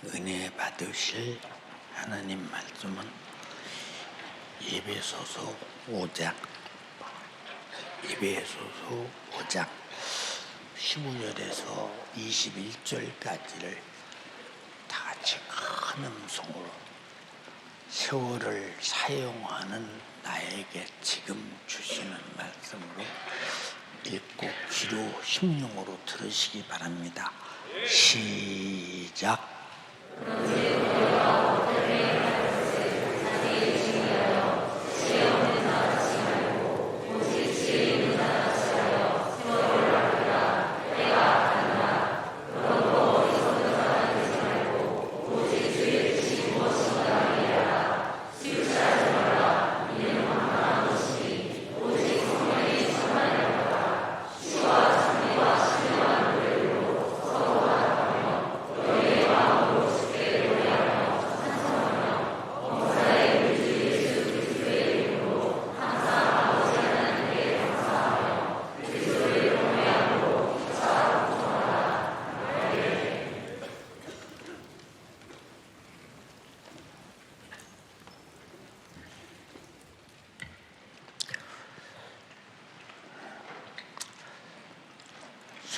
은혜 받으실 하나님 말씀은 에베소서 5장 15절에서 21절까지를 다 같이 큰 음성으로 세월을 사용하는 나에게 지금 주시는 말씀으로 읽고 귀로 심령으로 들으시기 바랍니다. 시작.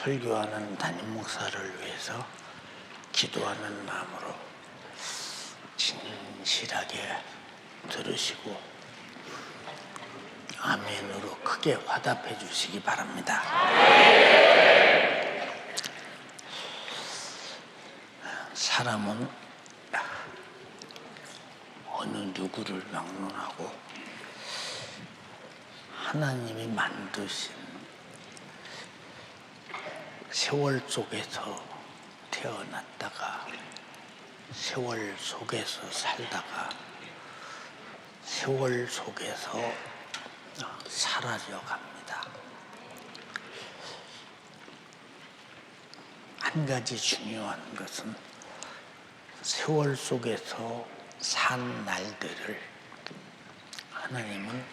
설교하는 담임 목사를 위해서 기도하는 마음으로 진실하게 들으시고 아멘으로 크게 화답해 주시기 바랍니다. 사람은 어느 누구를 막론하고 하나님이 만드신 세월 속에서 태어났다가 세월 속에서 살다가 세월 속에서 사라져 갑니다. 한 가지 중요한 것은 세월 속에서 산 날들을 하나님은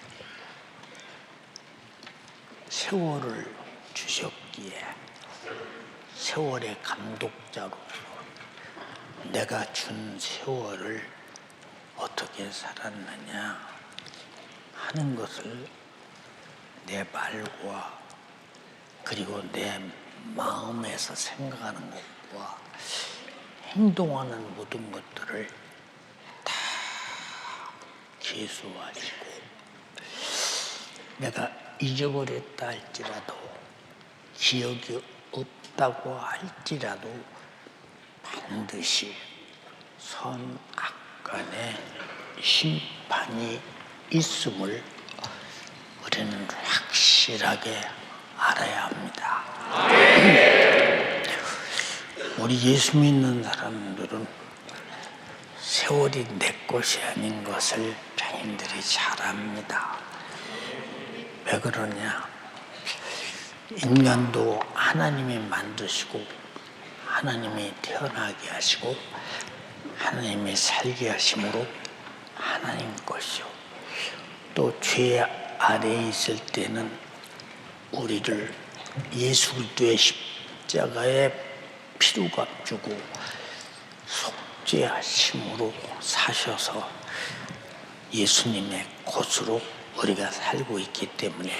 세월을 주셨기에 세월의 감독자로서 내가 준 세월을 어떻게 살았느냐 하는 것을 내 말과 그리고 내 마음에서 생각하는 것과 행동하는 모든 것들을 다 계수하시고 내가 잊어버렸다 할지라도 기억이 없다고 할지라도 반드시 선악간의 심판이 있음을 우리는 확실하게 알아야 합니다. 우리 예수 믿는 사람들은 세월이 내 것이 아닌 것을 자신들이 잘 압니다. 왜 그러냐? 인간도 하나님이 만드시고 하나님이 태어나게 하시고 하나님이 살게 하심으로 하나님 것이요 또 죄 아래에 있을 때는 우리를 예수 그리스도의 십자가에 피로 값주고 속죄하심으로 사셔서 예수님의 것으로 우리가 살고 있기 때문에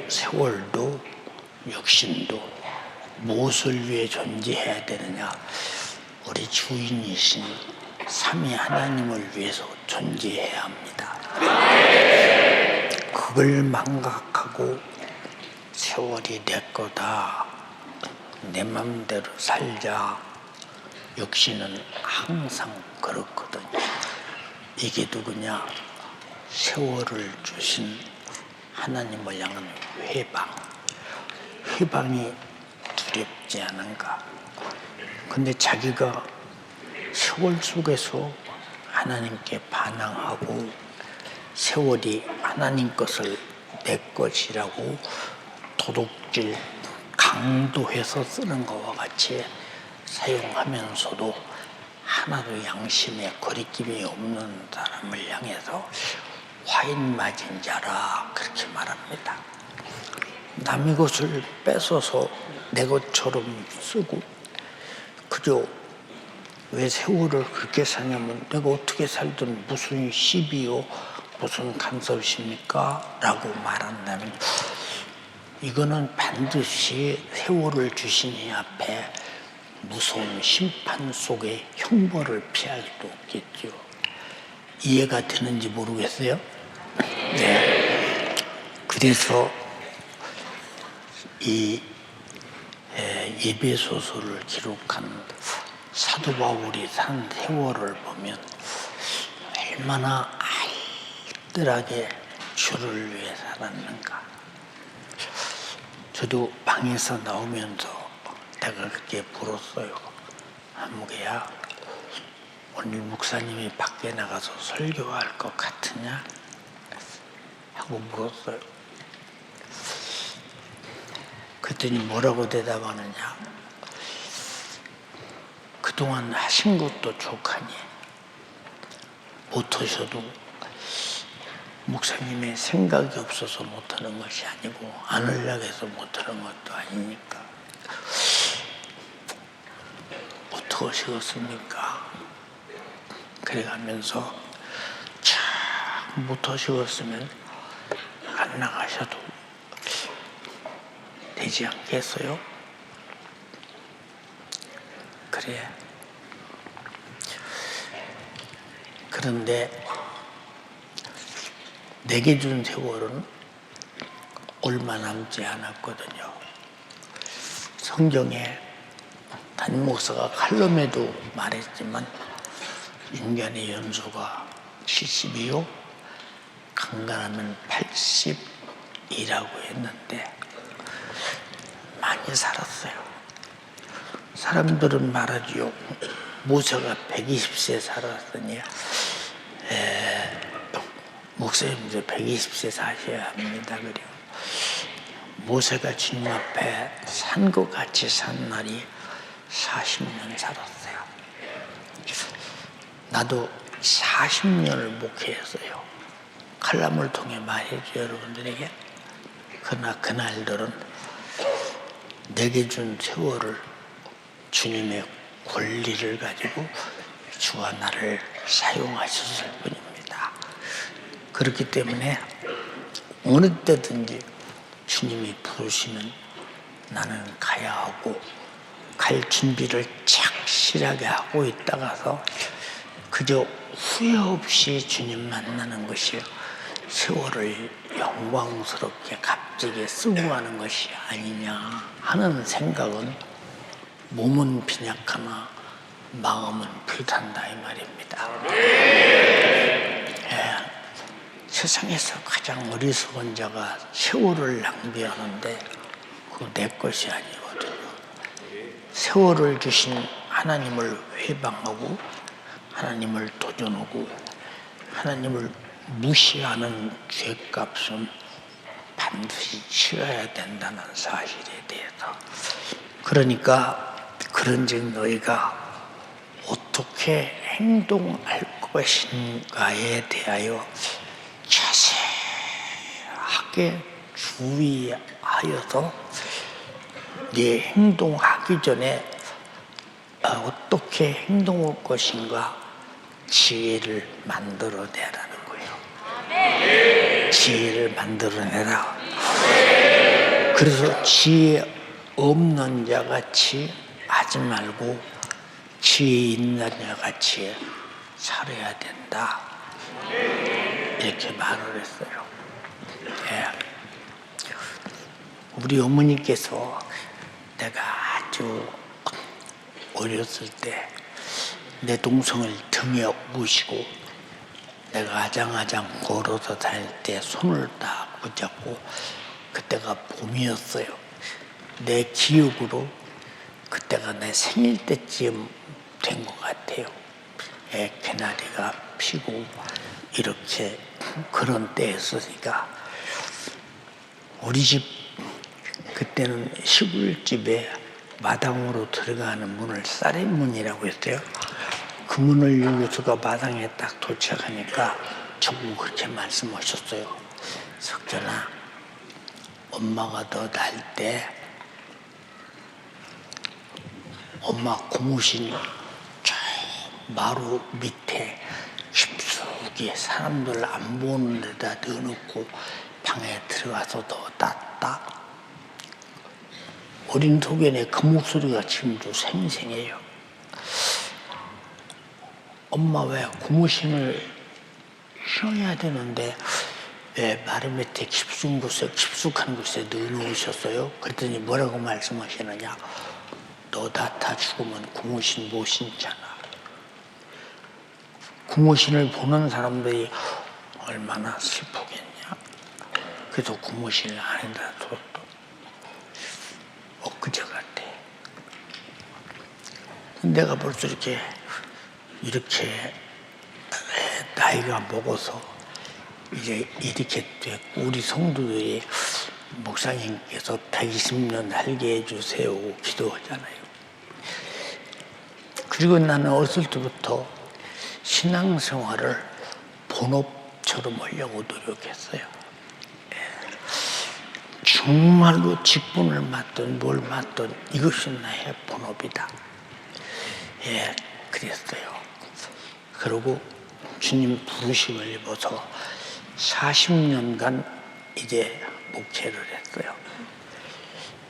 세월도 육신도 무엇을 위해 존재해야 되느냐? 우리 주인이신 삼위 하나님을 위해서 존재해야 합니다. 그걸 망각하고 세월이 내 거다, 내 맘대로 살자, 육신은 항상 그렇거든요. 이게 누구냐? 세월을 주신 하나님을 향한 회방이 두렵지 않은가? 근데 자기가 세월 속에서 하나님께 반항하고 세월이 하나님 것을 내 것이라고 도둑질 강도해서 쓰는 것과 같이 사용하면서도 하나도 양심에 거리낌이 없는 사람을 향해서 화인 맞은 자라 그렇게 말합니다. 남의 것을 뺏어서 내 것처럼 쓰고 그저 왜 세월을 그렇게 사냐면 내가 어떻게 살든 무슨 시비요 무슨 간섭입니까? 라고 말한다면 이거는 반드시 세월을 주신 이 앞에 무서운 심판 속에 형벌을 피할 수 없겠죠. 이해가 되는지 모르겠어요? 네. 그래서 이 예배소설을 기록한 사도 바울이 산 세월을 보면 얼마나 알뜰하게 주를 위해 살았는가. 저도 방에서 나오면서 내가 그렇게 물었어요. 한무개야, 오늘 목사님이 밖에 나가서 설교할 것 같으냐? 하고 물었어요. 그랬더니 뭐라고 대답하느냐? 그동안 하신 것도 족하니 못하셔도 목사님의 생각이 없어서 못하는 것이 아니고 안 하려고 해서 못하는 것도 아니니까 못하시겠습니까? 그래가면서 참 못하시겠으면 안 나가셔도 되지 않겠어요? 그래. 그런데 내게 준 세월은 얼마 남지 않았거든요. 성경에 담임 목사가 칼럼에도 말했지만 인간의 연수가 70이요 강간하면 80이라고 했는데 많이 살았어요. 사람들은 말하지요. 모세가 120세 살았으니 목사님도 120세 사셔야 합니다. 그래요. 모세가 주님 앞에 산것 같이 산 날이 40년 살았어요. 나도 40년을 목회했어요. 칼럼을 통해 말해줘요, 여러분들에게. 그러나 그날들은 내게 준 세월을 주님의 권리를 가지고 주와 나를 사용하셨을 뿐입니다. 그렇기 때문에 어느 때든지 주님이 부르시면 나는 가야 하고 갈 준비를 착실하게 하고 있다가서 그저 후회 없이 주님 만나는 것이 세월을 영광스럽게 값지게 쓰고 가는 것이 아니냐 하는 생각은 몸은 빈약하나 마음은 불탄다 이 말입니다. 세상에서 가장 어리석은 자가 세월을 낭비하는데 그거 내 것이 아니거든요. 세월을 주신 하나님을 회방하고 하나님을 도전하고 하나님을 무시하는 죄값은 반드시 치러야 된다는 사실에 대해서 그러니까 그런즉 너희가 어떻게 행동할 것인가에 대하여 자세하게 주의하여서 네 행동하기 전에 어떻게 행동할 것인가 지혜를 만들어내라는 거예요. 지혜를 만들어내라. 그래서 지혜 없는 자 같이 하지 말고 지혜 있는 자 같이 살아야 된다. 이렇게 말을 했어요. 우리 어머니께서 내가 아주 어렸을 때 내 동생을 등에 업으시고 내가 아장아장 걸어서 다닐 때 손을 딱 붙잡고 그때가 봄이었어요. 내 기억으로 그때가 내 생일 때쯤 된 것 같아요. 개나리가 피고 이렇게 그런 때였으니까 우리 집 그때는 시골집에 마당으로 들어가는 문을 쌀의문이라고 했어요. 그 문을 열고서가 마당에 딱 도착하니까 저보고 그렇게 말씀하셨어요. 석전아, 엄마가 너 날 때 엄마 고무신 마루 밑에 깊숙이 사람들 안 보는 데다 넣어놓고 방에 들어가서 넣어놨다. 어린 소견에 그 목소리가 지금도 생생해요. 엄마 왜 고무신을 신어야 되는데 왜 마루 밑에 깊숙한 곳에 넣어놓으셨어요? 그랬더니 뭐라고 말씀하시느냐. 너 다 죽으면 고무신 못 신잖아. 고무신을 보는 사람들이 얼마나 슬프겠냐. 그래서 고무신을 안에다 뒀다. 엊그제 같아. 내가 벌써 이렇게 나이가 먹어서 이제 이렇게 됐고, 우리 성도들이 목사님께서 120년 살게 해주세요 기도하잖아요. 그리고 나는 어렸을 때부터 신앙생활을 본업처럼 하려고 노력했어요. 정말로 직분을 맡든 뭘 맡든 이것이 나의 본업이다. 그랬어요. 그리고 주님 부르심을 입어서 40년간 이제 목회를 했어요.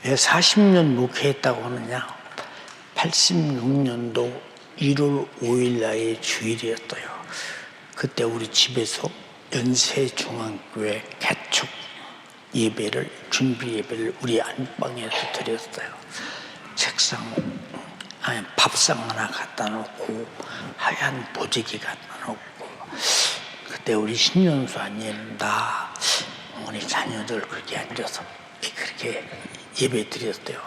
왜 40년 목회했다고 하느냐? 86년도 1월 5일 날이 주일이었어요. 그때 우리 집에서 연세중앙교회 개축 예배를, 준비 예배를 우리 안방에서 드렸어요. 밥상 하나 갖다 놓고 하얀 보재기 갖다 놓고, 그때 우리 신년수아님, 나, 우리 자녀들 그렇게 앉아서 그렇게 예배 드렸어요.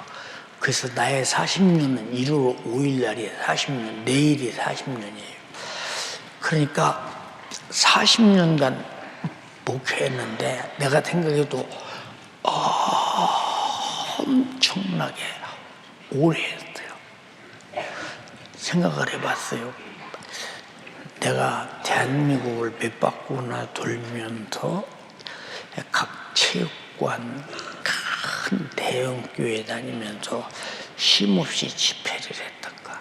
그래서 나의 40년은 1월 5일 날이 40년, 내일이 40년이에요. 그러니까 40년간 목회했는데 내가 생각해도 엄청나게 오래 했어요. 생각을 해봤어요. 내가 대한민국을 몇 바퀴나 돌면서 각 체육관, 큰 대형 교회 다니면서 쉼없이 집회를 했던가,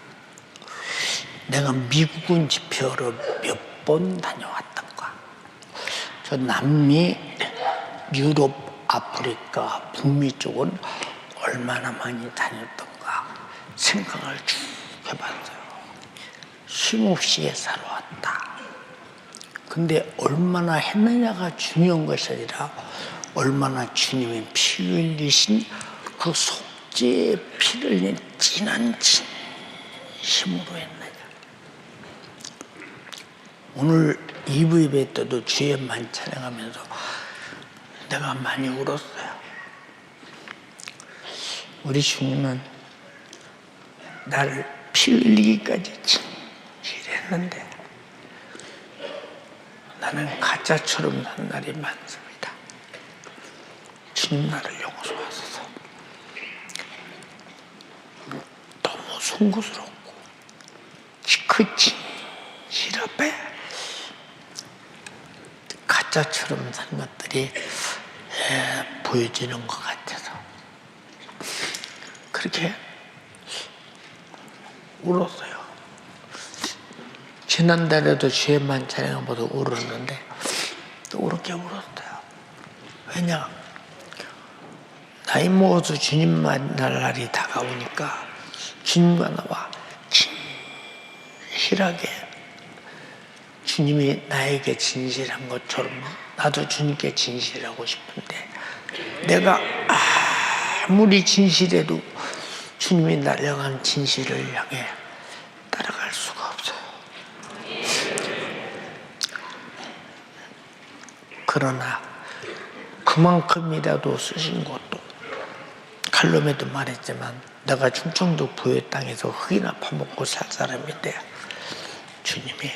내가 미국은 집회를 몇 번 다녀왔던가, 저 남미, 유럽, 아프리카, 북미 쪽은 얼마나 많이 다녔던가 생각을 쭉 해봤어요. 쉼없이 살아왔다. 근데 얼마나 했느냐가 중요한 것이 아니라 얼마나 주님의 피 흘리신 그 속죄의 피를 흘린 진한 진심으로 했느냐. 오늘 2부 예배 때도 주의만 찬양하면서 내가 많이 울었어요. 우리 주님은 나를 피 흘리기까지 진실했는데 나는 가짜처럼 산 날이 많습니다. 주님 나를 용서하소서. 너무 송구스럽고 그 진실 앞에 가짜처럼 산 것들이 보여지는 것 같아서 그렇게 울었어요. 지난달에도 주의만 찬양보다 울었는데 또 그렇게 울었어요. 왜냐? 나이 먹어서 주님 만날 날이 다가오니까 주님과 나와 진실하게, 주님이 나에게 진실한 것처럼 나도 주님께 진실하고 싶은데, 내가 아무리 진실해도 주님이 나를 향한 진실을 향해 따라갈 수가 없어요. 그러나 그만큼이라도 쓰신 것도, 칼럼에도 말했지만 내가 충청도 부여 땅에서 흙이나 파먹고 살 사람인데 주님이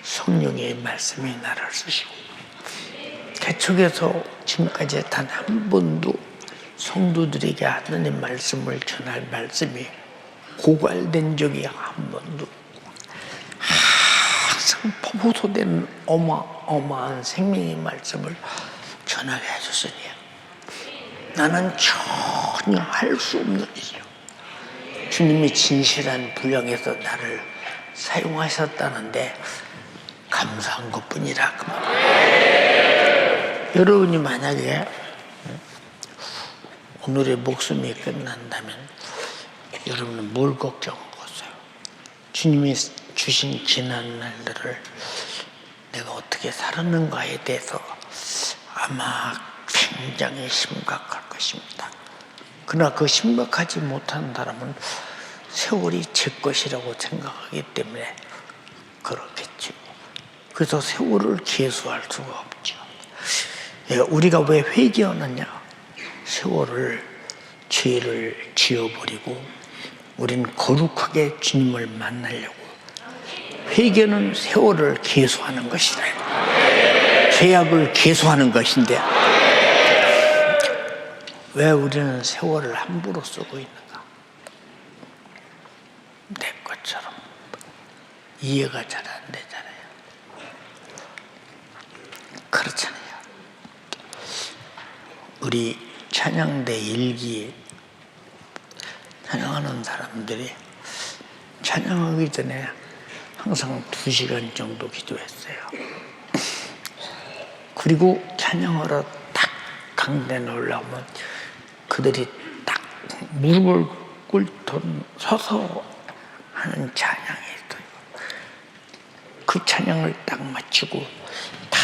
성령의 말씀이 나를 쓰시고, 개척에서 지금까지 단 한 번도 성도들에게 하나님 말씀을 전할 말씀이 고갈된 적이 한 번도, 항상 포도된 어마어마한 생명의 말씀을 전하게 해주시니 나는 전혀 할 수 없는 일이요. 주님이 진실한 분량에서 나를 사용하셨다는데 감사한 것뿐이라. 여러분이 만약에 오늘의 목숨이 끝난다면 여러분은 뭘 걱정하겠어요? 주님이 주신 지난 날들을 내가 어떻게 살았는가에 대해서 아마 굉장히 심각할 것입니다. 그러나 그 심각하지 못한 사람은 세월이 제 것이라고 생각하기 때문에 그렇겠죠. 그래서 세월을 계수할 수가 없죠. 우리가 왜 회개하느냐? 세월을, 죄를 지어버리고 우리는 거룩하게 주님을 만나려고. 회개는 세월을 계수하는 것이다. 죄악을 계수하는 것인데 왜 우리는 세월을 함부로 쓰고 있는가? 내 것처럼 이해가 잘 안 되잖아요. 그렇잖아요. 우리 찬양대 일기 찬양하는 사람들이 찬양하기 전에 항상 2시간 정도 기도했어요. 그리고 찬양하러 딱 강단에 올라오면 그들이 딱 무릎을 꿇던 서서 하는 찬양이 있어요. 그 찬양을 딱 마치고 다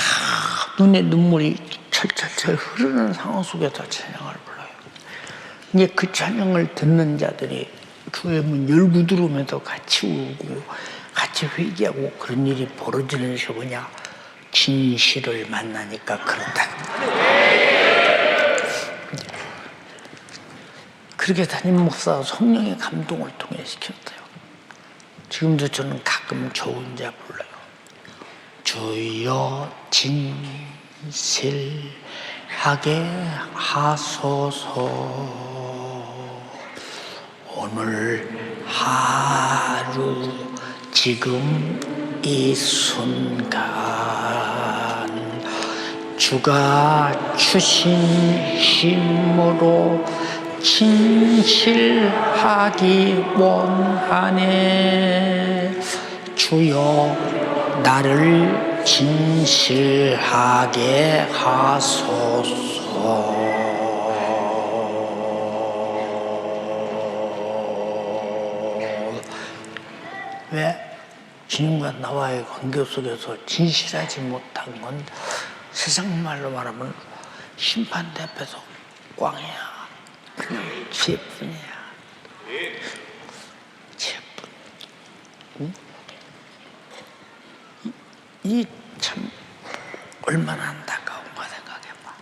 눈에 눈물이 철철철 흐르는 상황 속에서 찬양을 불러요. 이제 그 찬양을 듣는 자들이 교회 문 열고 들어오면서 같이 울고 같이 회개하고 그런 일이 벌어지는 것이 뭐냐? 진실을 만나니까 그렇다. 그렇게 담임 목사 성령의 감동을 통해 시켰어요. 지금도 저는 가끔 저 혼자 불러요. 주여 진실하게 하소서. 오늘 하루 지금 이 순간 주가 주신 힘으로 진실하기 원하네. 주여 나를 진실하게 하소서. 왜? 주님과 나와의 관계 속에서 진실하지 못한 건 세상 말로 말하면 심판대 앞에서 꽝이야. 그냥 죄뿐이야. 죄뿐. 응? 이 참 얼마나 안타까운가 생각해봐.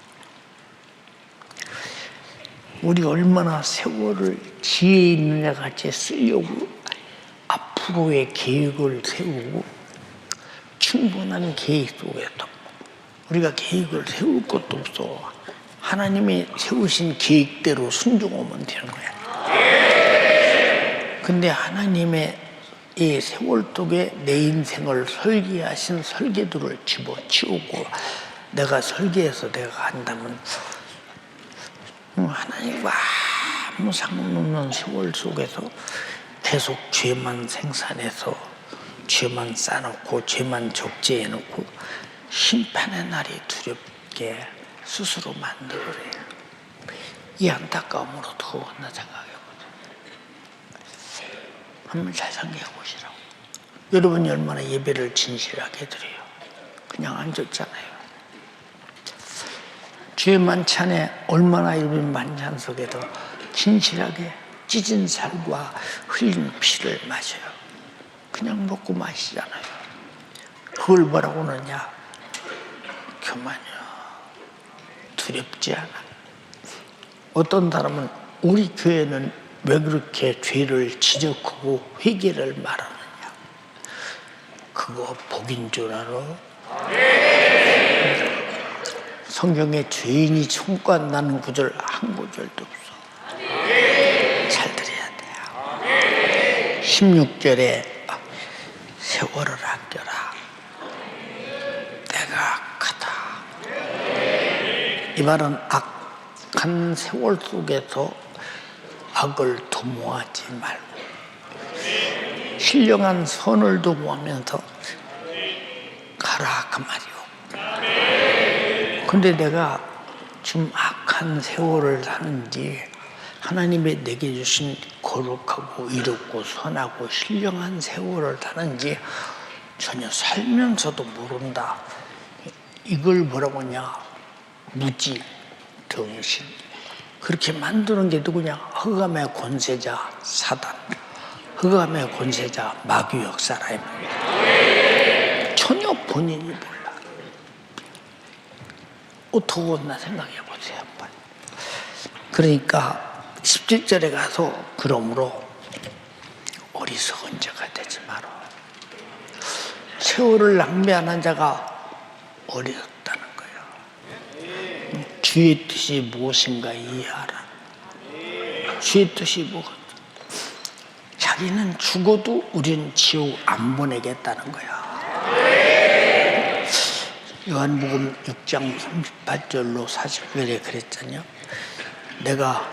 우리가 얼마나 세월을 지혜 있는 애 같이 쓰려고 앞으로의 계획을 세우고 충분한 계획 속에서 우리가 계획을 세울 것도 없어. 하나님이 세우신 계획대로 순종하면 되는 거야. 근데 하나님의 이 세월 속에 내 인생을 설계하신 설계도를 집어치우고 내가 설계해서 내가 한다면 하나님과 아무 상관없는 세월 속에서 계속 죄만 생산해서 죄만 쌓아놓고 죄만 적재해놓고 심판의 날이 두렵게 스스로 만들어요. 이 안타까움으로 더웠나 생각해보세요. 한번 잘 생각해 보시라고. 여러분이 얼마나 예배를 진실하게 드려요. 그냥 앉았잖아요. 주의 만찬에 얼마나 여러분 만찬 속에도 진실하게 찢은 살과 흘린 피를 마셔요. 그냥 먹고 마시잖아요. 그걸 뭐라고 하느냐? 교만이요. 두렵지 않아. 어떤 사람은 우리 교회는 왜 그렇게 죄를 지적하고 회개를 말하느냐? 그거 복인 줄 알아? 성경에 죄인이 청구한다는 구절 한 구절도 없어. 잘 들어야 돼요. 16절에 세월을 아껴라. 내가 악하다. 이 말은 악한 세월 속에서 악을 도모하지 말고 신령한 선을 두고 하면서 가라 그 말이오. 근데 내가 지금 악한 세월을 사는지 하나님의 내게 주신 거룩하고 이롭고 선하고 신령한 세월을 사는지 전혀 살면서도 모른다. 이걸 뭐라고 하냐? 무지, 등신. 그렇게 만드는 게 누구냐? 흑암의 권세자 사단, 흑암의 권세자 마귀 역사라 이 말이야. 전혀 본인이 몰라. 어떡하나 생각해 보세요. 그러니까 17절에 가서 그러므로 어리석은 자가 되지 마라. 세월을 낭비하는 자가 어리석다는 거예요. 주의 뜻이 무엇인가 이해하라. 주의 뜻이 무엇? 자기는 죽어도 우리는 지옥 안 보내겠다는 거야. 요한복음 6장 38절로 40절에 그랬잖아요. 내가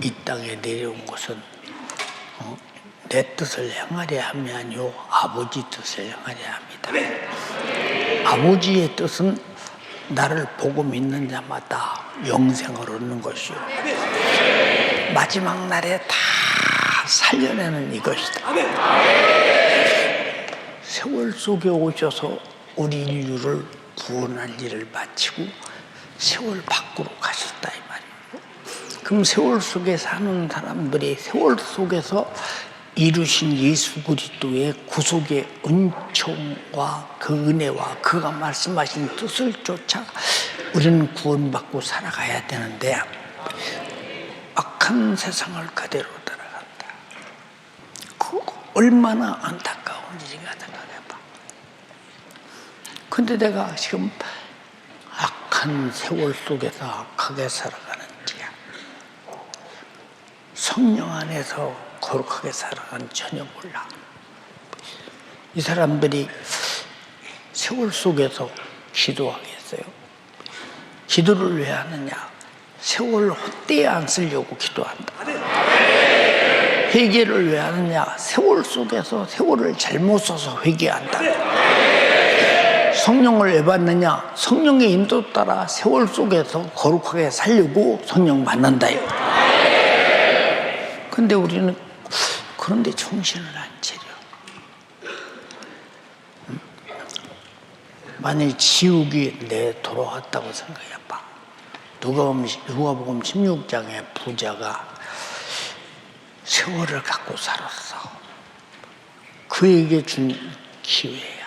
이 땅에 내려온 것은 내 뜻을 행하려 함이 아니요 아버지 뜻을 행하려 함이다. 아버지의 뜻은 나를 보고 믿는 자마다 영생을 얻는 것이요 마지막 날에 다 살려내는 이것이다. 세월 속에 오셔서 우리 인류를 구원할 일을 마치고 세월 밖으로 가셨다 이 말이에요. 그럼 세월 속에 사는 사람들이 세월 속에서 이루신 예수 그리스도의 구속의 은총과 그 은혜와 그가 말씀하신 뜻을 쫓아 우리는 구원받고 살아가야 되는데 악한 세상을 그대로 따라간다. 그 얼마나 안타까운 일인가 생각해봐. 근데 내가 지금 악한 세월 속에서 악하게 살아가는지 성령 안에서 거룩하게 살아가는 전혀 몰라. 이 사람들이 세월 속에서 기도하겠어요? 기도를 왜 하느냐? 세월 헛되이 안 쓰려고 기도한다. 회개를 왜 하느냐? 세월 속에서 세월을 잘못 써서 회개한다. 성령을 왜 받느냐? 성령의 인도 따라 세월 속에서 거룩하게 살려고 성령 받는다. 근데 우리는 그런데 정신을 안 차려. 만일 지옥이 내 돌아왔다고 생각해봐. 누가복음 16장에 부자가 세월을 갖고 살았어. 그에게 준 기회야.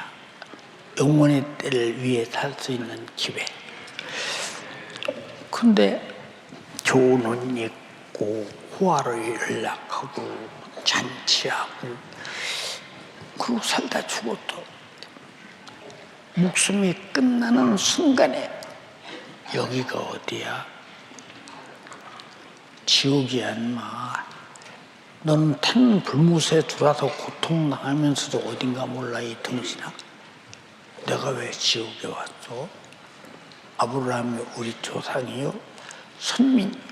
영원의 때를 위해 살 수 있는 기회. 근데 좋은 옷 입고 호화를 연락하고 잔치하고 그러고 살다 죽었다. 목숨이 끝나는 순간에 여기가 어디야? 지옥이야 인마. 너는 탄 불못에 들어와서 고통당하면서도 어딘가 몰라 이 등신아. 내가 왜 지옥에 왔어? 아브라함이 우리 조상이요 선민이요.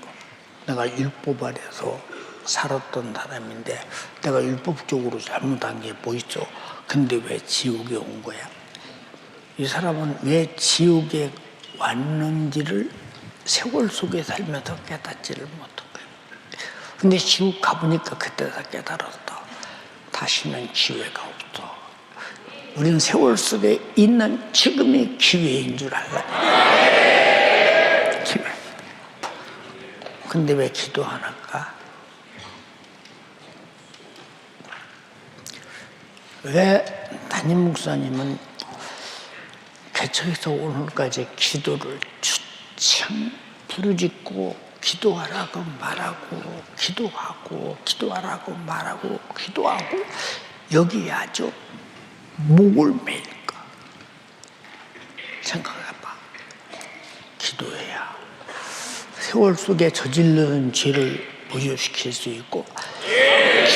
내가 율법 아래서 살았던 사람인데 내가 율법적으로 잘못한 게 뭐 있어? 근데 왜 지옥에 온 거야? 이 사람은 왜 지옥에 왔는지를 세월 속에 살면서 깨닫지를 못한 거야. 근데 지옥 가보니까 그때 다 깨달았다. 다시는 기회가 없어. 우리는 세월 속에 있는 지금의 기회인 줄 알라. 기회. 근데 왜 기도 안 할까? 왜 담임 목사님은 개척에서 오늘까지 기도를 주창 부르짖고 기도하라고 말하고 기도하고 기도하라고 말하고 기도하고 여기 아주 목을 매일까? 생각해봐. 기도해야 세월 속에 저지르는 죄를 무효시킬 수 있고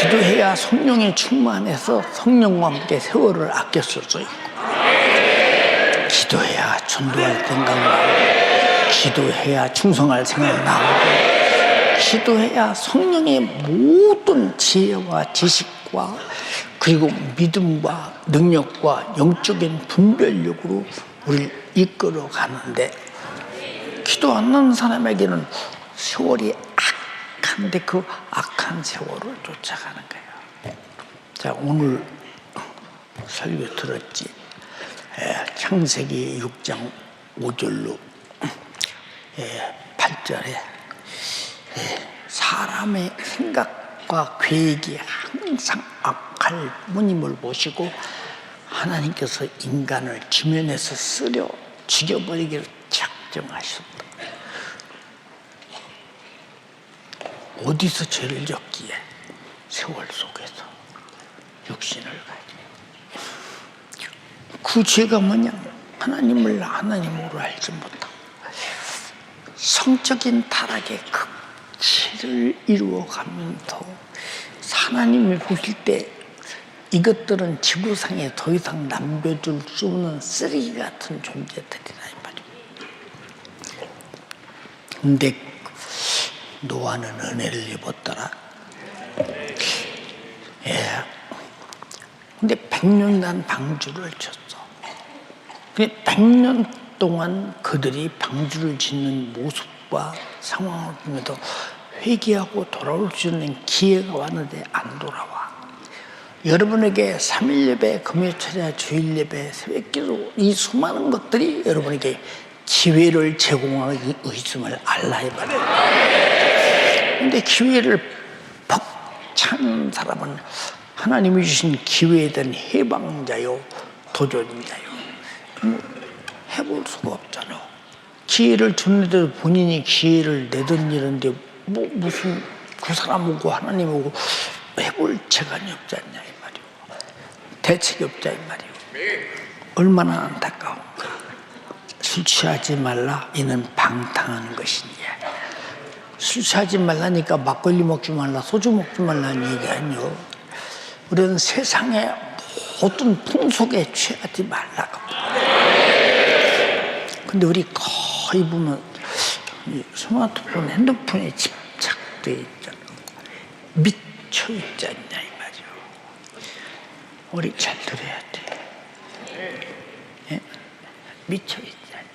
기도해야 성령에 충만해서 성령과 함께 세월을 아껴 쓸 수 있고 기도해야 전도할 생각 나오고 기도해야 충성할 생각 나오고 기도해야 성령의 모든 지혜와 지식과 그리고 믿음과 능력과 영적인 분별력으로 우리를 이끌어 가는데, 기도 안 하는 사람에게는 세월이 악한데 그 악한 세월을 쫓아가는 거예요. 자, 오늘 설교 들었지? 창세기 6장 5절로 8절에 사람의 생각과 계획이 항상 악할 뿐임을 보시고 하나님께서 인간을 지면에서 쓰려 죽여버리기를 작정하셨다. 어디서 죄를 졌기에? 세월 속에서 육신을 가지고. 그 죄가 뭐냐? 하나님을 하나님으로 알지 못하고 성적인 타락의 극치를 이루어가면서 하나님이 보실 때 이것들은 지구상에 더 이상 남겨줄 수 없는 쓰레기 같은 존재들이라 이 말이에요. 근데 노아는 은혜를 입었더라. 근데 100년간 방주를 쳤어. 100년 동안 그들이 방주를 짓는 모습과 상황을 보면서 회개하고 돌아올 수 있는 기회가 왔는데 안 돌아와. 여러분에게 3일 예배, 금요 철야, 주일 예배, 새벽기도, 이 수많은 것들이 여러분에게 기회를 제공하고 있음을 알라 이 말이에요. 근데 기회를 벅찬 사람은 하나님이 주신 기회에 대한 해방자요, 도전자요. 해볼 수가 없잖아. 기회를 줬는데도 본인이 기회를 내던지는데 무슨 그 사람하고 하나님하고 해볼 재간이 없지 않냐 이 말이오. 대책이 없자 이 말이오. 얼마나 안타까운가. 술 취하지 말라 이는 방탕한 것이냐. 술 취하지 말라니까 막걸리 먹지 말라, 소주 먹지 말라는 얘기 아니요. 우리는 세상의 모든 풍속에 취하지 말라고. 근데 우리 거의 보면 스마트폰, 핸드폰에 집착돼 있잖아. 미쳐 있지 않냐 이 말이야. 우리 잘 들어야 돼. 예? 미쳐 있지 않냐.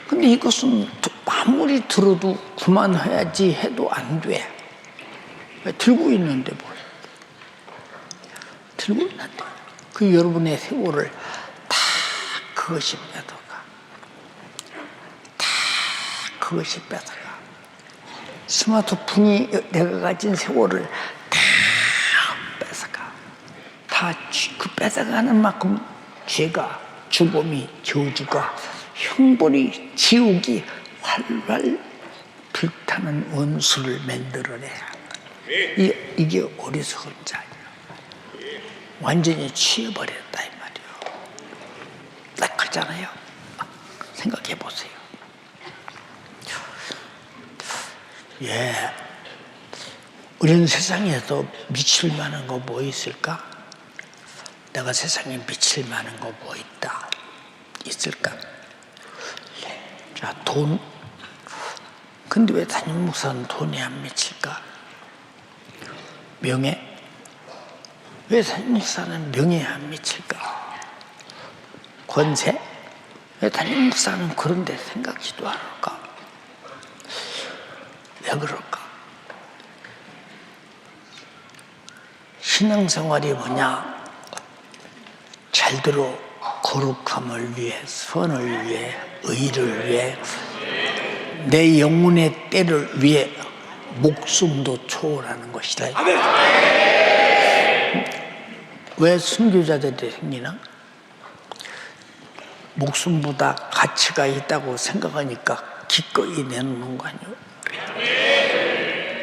근데 이것은 아무리 들어도 그만해야지 해도 안 돼. 들고 있는데 뭘. 들고 있는데. 그 여러분의 세월을 다 그것이 뺏어가. 다 그것이 뺏어가. 스마트폰이 내가 가진 세월을 다 뺏어가. 다 그 뺏어가는 만큼 죄가, 죽음이, 저주가, 형벌이, 지옥이 활활 불타는 원수를 만들어내야. 이게 어리석은 자예요. 완전히 취해버렸다 이 말이에요. 딱하잖아요. 생각해 보세요. 예, 우리는 세상에서 미칠 만한 거 뭐 있을까? 내가 세상에 미칠 만한 거 뭐 있다 있을까? 자, 돈. 근데 왜 담임 목사는 돈에 안 미칠까? 명예. 왜 담임 목사는 명예에 안 미칠까? 권세. 왜 담임 목사는 그런 데 생각지도 않을까? 왜 그럴까? 신앙생활이 뭐냐? 잘 들어. 거룩함을 위해, 선을 위해, 의를 위해, 내 영혼의 때를 위해 목숨도 초월하는 것이다. 왜 순교자들이 생기나? 목숨보다 가치가 있다고 생각하니까 기꺼이 내놓는 거 아니에요?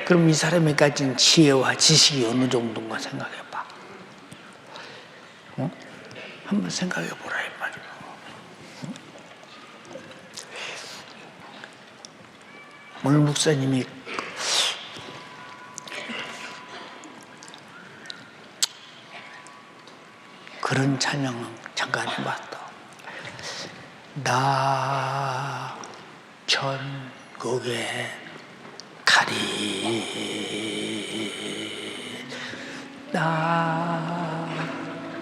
그럼 이 사람이 가진 지혜와 지식이 어느 정도인가 생각해봐. 어? 한번 생각해보라 이 말이에요. 오늘 목사님이 그런 찬양을 잠깐 해봤다. 나 천국에 가리 나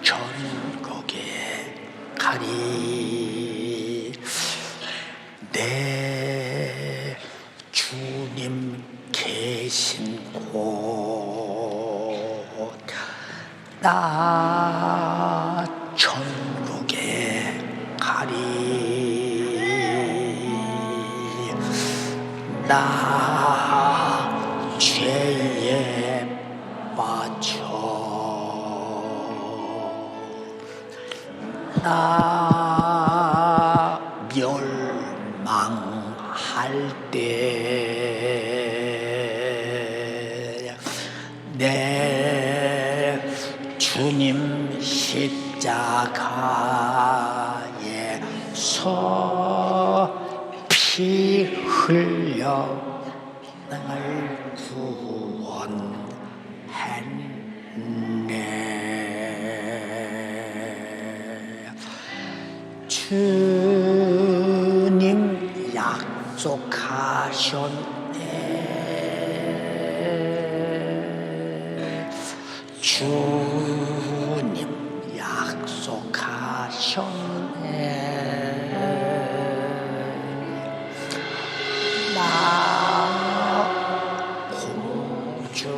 전국에 가리 내 주님 계신 곳 나 전국에 가리 나 죄에 빠져 나 멸망할 때 내 주님 십자가에서 피 흘려 나를 구원했네. 주님 약속하셨네. 주님 약속하셨네. 나 공중에서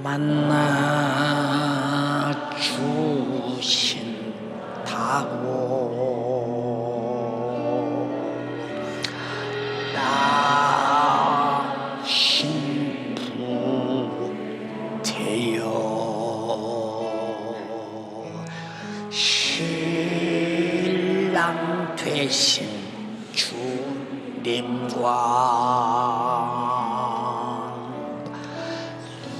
만나 주신다고 나 신부 되어 신랑 되신 주님과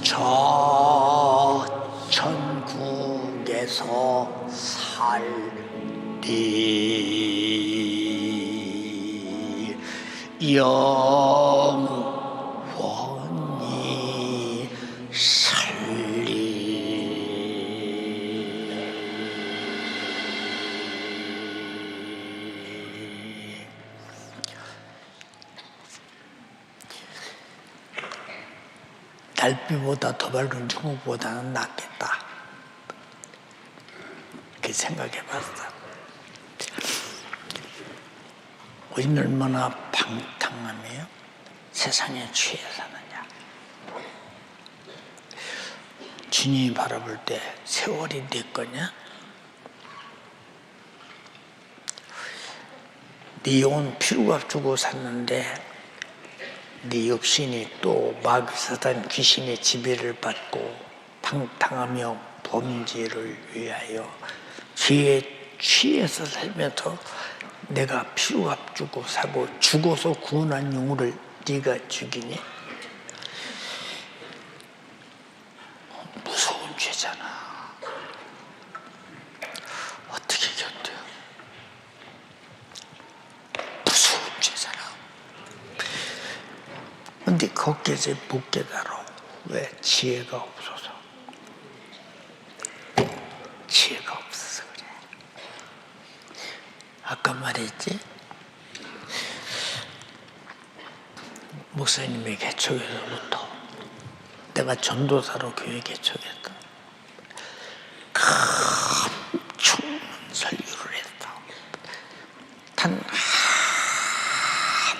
저 천국에서 살리 영원히 살리. 달빛보다 더 밝은 중국보다는 낫겠다. 그 생각해봤어. 우리는 얼마나 방탕하며 세상에 취해 사느냐. 주님이 바라볼 때 세월이 네 거냐? 네 영혼 피부값 주고 샀는데 네 육신이 또 마귀 사단 귀신의 지배를 받고 방탕하며 범죄를 위하여 죄에 취해서 살면서 내가 피부값 주고 사고 죽어서 구원한 영혼을 네가 죽이니? 무서운 죄잖아. 어떻게 견뎌? 무서운 죄잖아. 근데 거기서 못 깨달아. 왜? 지혜가 없어서. 지혜가 없어서 그래. 아까 말했지? 목사님의 개척에서부터 내가 전도사로 교회 개척했다. 큰 설교를 했다. 단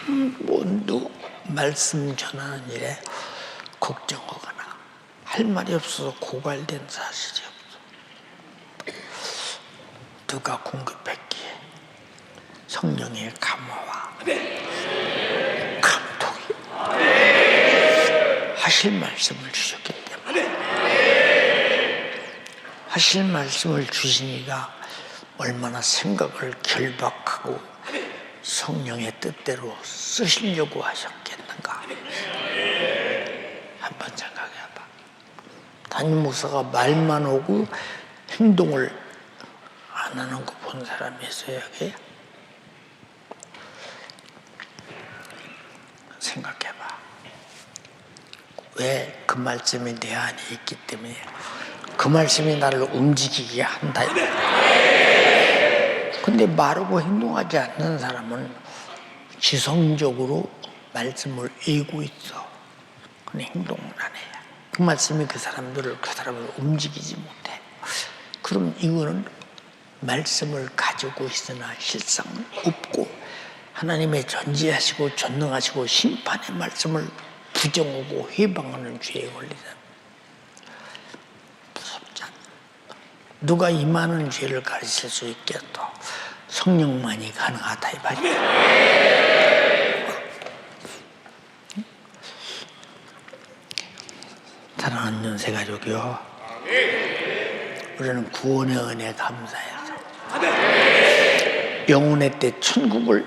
한 번도 말씀 전하는 일에 걱정하거나 할 말이 없어서 고갈된 사실이 없어. 누가 공급했기에 성령의 감화와 감독이 하실 말씀을 주셨기 때문에 하실 말씀을 주시니까 얼마나 생각을 결박하고 성령의 뜻대로 쓰시려고 하셨겠는가. 한번 생각해봐. 담임 목사가 말만 오고 행동을 안 하는 거 본 사람이 있어요, 여기? 생각해봐. 왜? 그 말씀이 내 안에 있기 때문에 그 말씀이 나를 움직이게 한다. 근데 말하고 행동하지 않는 사람은 지성적으로 말씀을 읽고 있어. 그런 행동을 안 해. 그 말씀이 그 사람을 움직이지 못해. 그럼 이거는 말씀을 가지고 있으나 실상 없고 하나님의 전지하시고 전능하시고 심판의 말씀을 부정하고 회방하는 죄에 걸리다. 무섭지 않나? 누가 이 많은 죄를 가르칠 수 있겠어? 성령만이 가능하다 이 말이야. 사랑하는 연세가족이요, 우리는 구원의 은혜에 감사해서 영혼의 때 천국을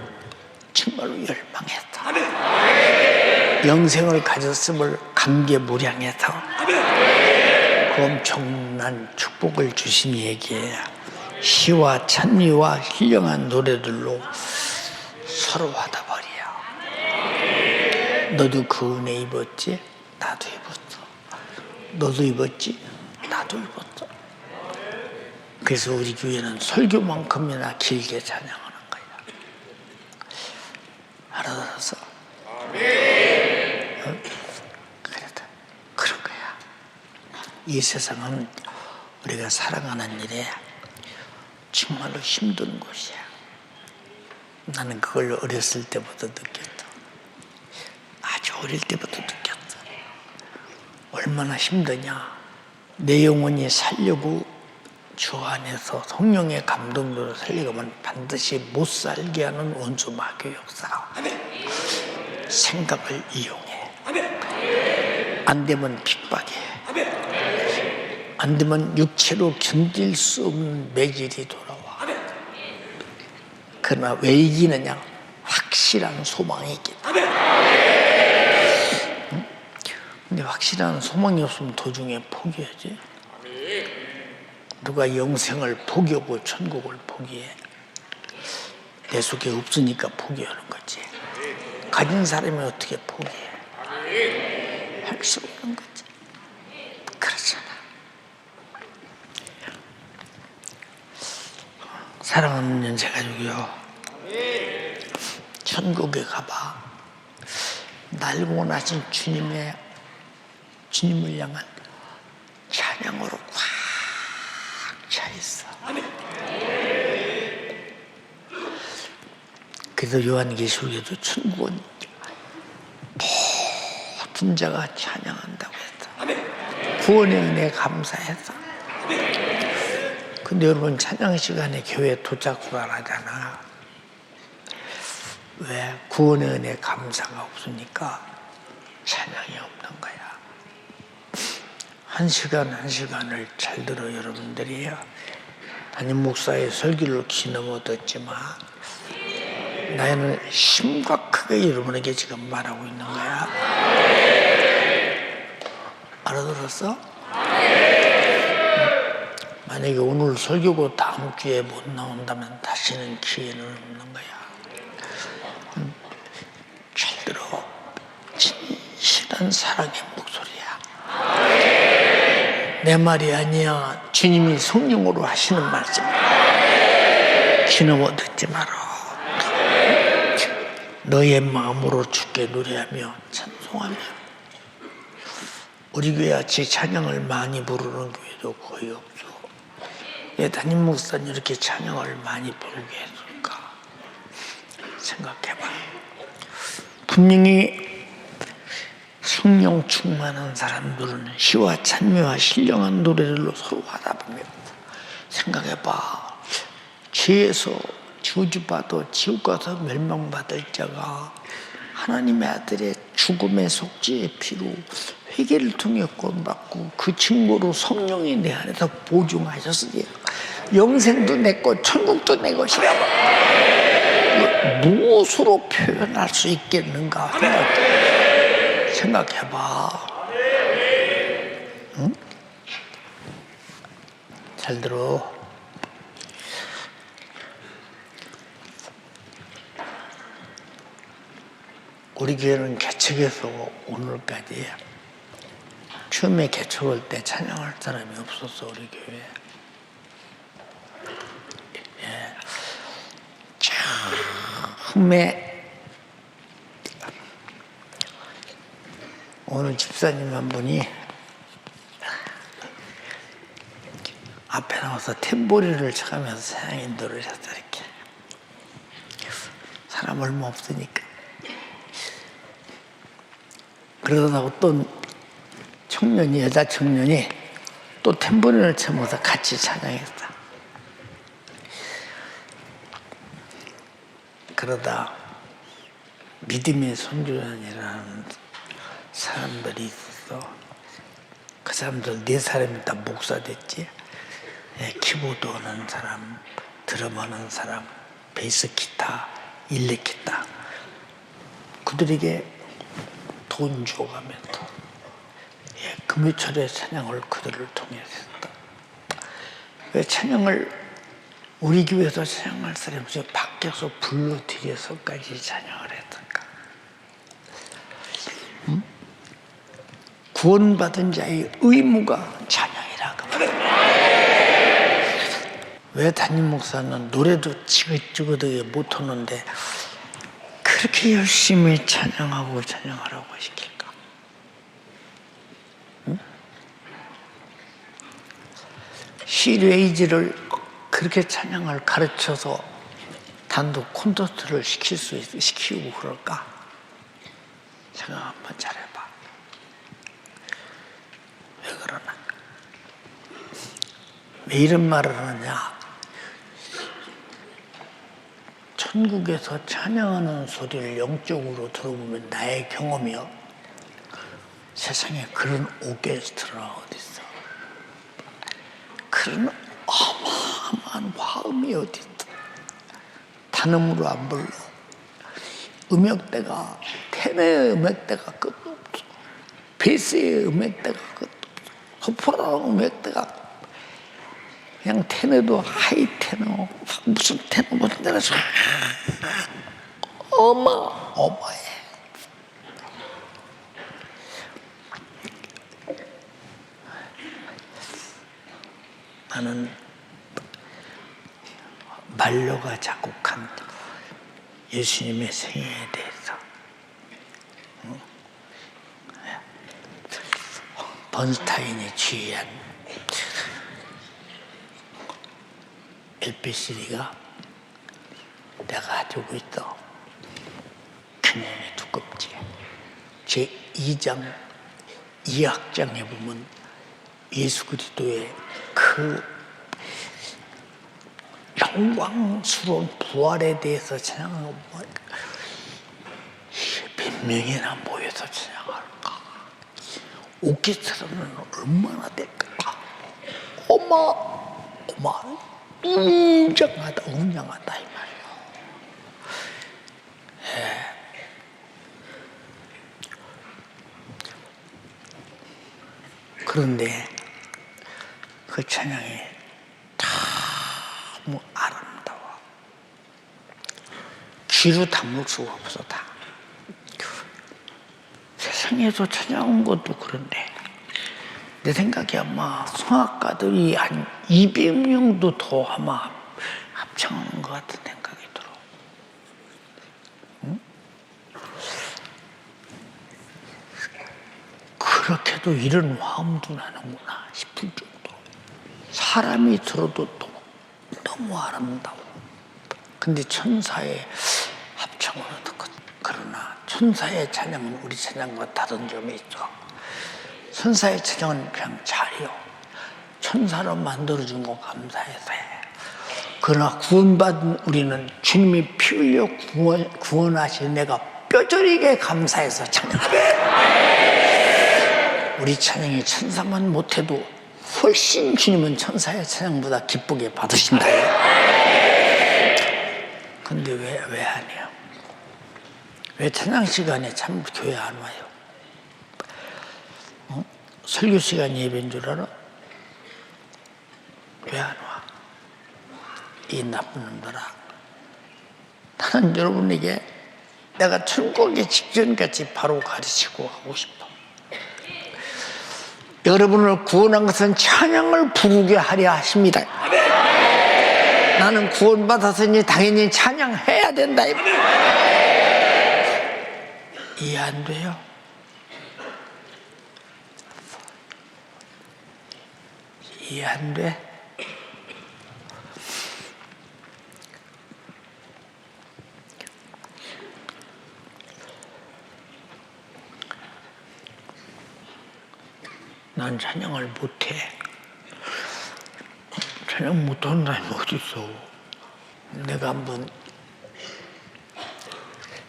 정말로 열망했다. 영생을 가졌음을 감개무량해서 그 엄청난 축복을 주신 얘기에 시와 찬미와 힐령한 노래들로 서로 받아버려. 너도 그 은혜 입었지? 나도 입었어. 너도 입었지? 나도 입었어. 그래서 우리 교회는 설교만큼이나 길게 찬양하는 거야. 알아들어서? 응? 그래도 그런 거야. 이 세상은 우리가 살아가는 일에 정말로 힘든 곳이야. 나는 그걸 어렸을 때부터 느꼈어. 아주 어릴 때부터 느꼈어. 얼마나 힘드냐. 내 영혼이 살려고 주 안에서 성령의 감동으로 살려가면 반드시 못 살게 하는 원수 마귀의 역사. 생각을 이용해. 안 되면 핍박해. 안 되면 육체로 견딜 수 없는 매질이 돌아와. 그러나 왜 이기느냐? 확실한 소망이 있기 때문에. 근데 확실한 소망이 없으면 도중에 포기하지. 누가 영생을 포기하고 천국을 포기해? 내 속에 없으니까 포기하는 거지. 가진 사람이 어떻게 포기해? 할 수 없는 거지. 그렇잖아. 사랑하는 연세가족이요, 천국에 가봐. 날 원하신 주님을 향한 찬양으로 꽉 차 있어. 그래서 요한계시록에도 천국은 모든 자가 찬양한다고 했어. 구원의 은혜에 감사해서. 근데 여러분, 찬양 시간에 교회 도착을 안 하잖아. 왜? 구원의 은혜 감사가 없으니까 찬양이 없는 거야. 한 시간 한 시간을 잘 들어. 여러분들이 담임 목사의 설교를 귀넘어 듣지만 나는 심각하게 여러분에게 지금 말하고 있는 거야. 알아들었어? 만약에 오늘 설교고 다음 주에 못 나온다면 다시는 기회는 없는 거야. 잘 들어. 진실한 사랑의 목소리야. 내 말이 아니야. 주님이 성령으로 하시는 말씀. 귀넘어 듣지 마라. 너의 마음으로 주께 노래하며 찬송하며. 우리 교회같이 찬양을 많이 부르는 교회도 거의 없어. 왜 담임 목사님 이렇게 찬양을 많이 부르게 했을까? 생각해봐. 분명히 성령 충만한 사람들은 시와 찬미와 신령한 노래들로 서로 화답하며. 생각해봐. 죄에서 저주받아 지옥 가서 멸망받을 자가 하나님의 아들의 죽음의 속죄의 피로 회개를 통해 구원받고 그 증거로 성령이 내 안에서 보증하셨으니 영생도 내 것, 천국도 내 것이라. 무엇으로 표현할 수 있겠는가 생각해봐. 응? 잘 들어. 우리 교회는 개척에서 오늘까지 처음에 개척할 때 찬양할 사람이 없었어. 우리 교회. 처음에 어느 집사님 한 분이 앞에 나와서 탬보리를 쳐가면서 사양인 노래를 했어. 이렇게 사람 얼마 없으니까. 그러다 어떤 청년이, 여자 청년이 또 탬보리를 치면서 같이 찬양했다. 그러다 믿음의 선교단이라는 사람들이 있었어. 그 사람들 4사람이 다 목사 됐지. 키보드 하는 사람, 드럼 하는 사람, 베이스 기타, 일렉 기타. 그들에게 돈 주어가면서 금요철에 찬양을 그들을 통해서 했다. 왜 찬양을 우리 교회에서 찬양할 사람이 밖에서 불러드려서까지 찬양을 했던가? 응? 구원받은 자의 의무가 찬양이라고. 왜 담임 목사는 노래도 지긋지긋하게 못하는데 그렇게 열심히 찬양하고 찬양하라고 시킬까? 응? 시레이지를 그렇게 찬양을 가르쳐서 단독 콘서트를 시키고 그럴까? 생각 한번 잘해봐. 왜 그러나? 왜 이런 말을 하느냐? 천국에서 찬양하는 소리를 영적으로 들어보면 나의 경험이요. 세상에 그런 오케스트라가 어딨어? 그런 어마어마한 화음이 어딨어? 단음으로 안 불러. 음역대가, 테너의 음역대가 끝도 없어. 베이스의 음역대가 끝도 없어. 소프라노 음역대가 그냥 테너도 하이 테너, 무슨 테너, 무슨 테너서 어마어마해. 나는 말로가 작곡한 예수님의 생애에 대해서 번스타인이 지휘한 LP3가 내가 가지고 있어. 굉장히 두껍지. 제 2장 2악장에 보면 예수 그리스도의 그 영광스러운 부활에 대해서 찬양하고 몇 명이나 모여서 찬양할까? 오케스트라는 얼마나 될까? 웅장하다 이 말이에요. 그런데 그 찬양이 너무 아름다워. 귀로 담을 수가 없어. 다 세상에서 찬양한 것도 그런데 내 생각에 아마 성악가들이 한 200명도 더 아마 합창하는 것 같은 생각이 들어. 응? 그렇게도 이런 화음도 나는구나 싶을 정도. 사람이 들어도 너무 아름다워. 근데 천사의 합창은 어떻거든. 그러나 천사의 찬양은 우리 찬양과 다른 점이 있어. 천사의 찬양은 그냥 잘해요. 천사로 만들어준 거 감사해서 해. 그러나 구원받은 우리는 주님이 피 흘려 구원하신 내가 뼈저리게 감사해서 찬양합니다. 우리 찬양이 천사만 못해도 훨씬 주님은 천사의 찬양보다 기쁘게 받으신다. 근데 왜 안 해요? 왜 찬양 시간에 참 교회 안 와요? 설교 시간 예배인 줄 알아? 왜 안 와? 이 나쁜 놈들아. 나는 여러분에게 내가 천국에 직전까지 바로 가르치고 하고 싶어. 여러분을 구원한 것은 찬양을 부르게 하려 하십니다. 나는 구원받았으니 당연히 찬양해야 된다. 이해 안 돼요? 이해 안 돼? 난 찬양을 못해. 찬양 못하는 사람이 어딨어. 내가 한번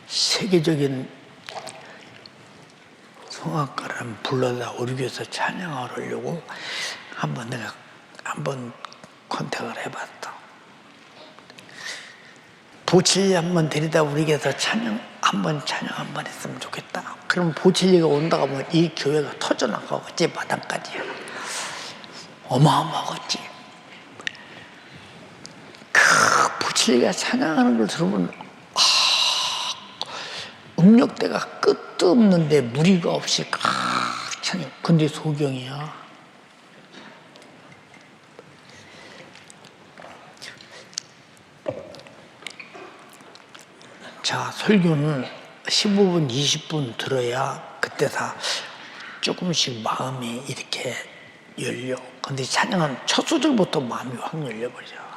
세계적인 성악가를 불러다 우리 교회에서 찬양을 하려고 내가 한번 컨택을 해봤다. 보칠리 한번 데리다 우리 교회에서 찬양 한번 했으면 좋겠다. 그럼 보칠리가 온다고 하면 이 교회가 터져나가겠지, 마당까지. 어마어마하겠지. 보칠리가 찬양하는 걸 들으면 음역대가 끝도 없는데 무리가 없이 찬양. 근데 소경이야. 자, 설교는 15분, 20분 들어야 그때 다 조금씩 마음이 이렇게 열려. 근데 찬양은 첫 소절부터 마음이 확 열려버려.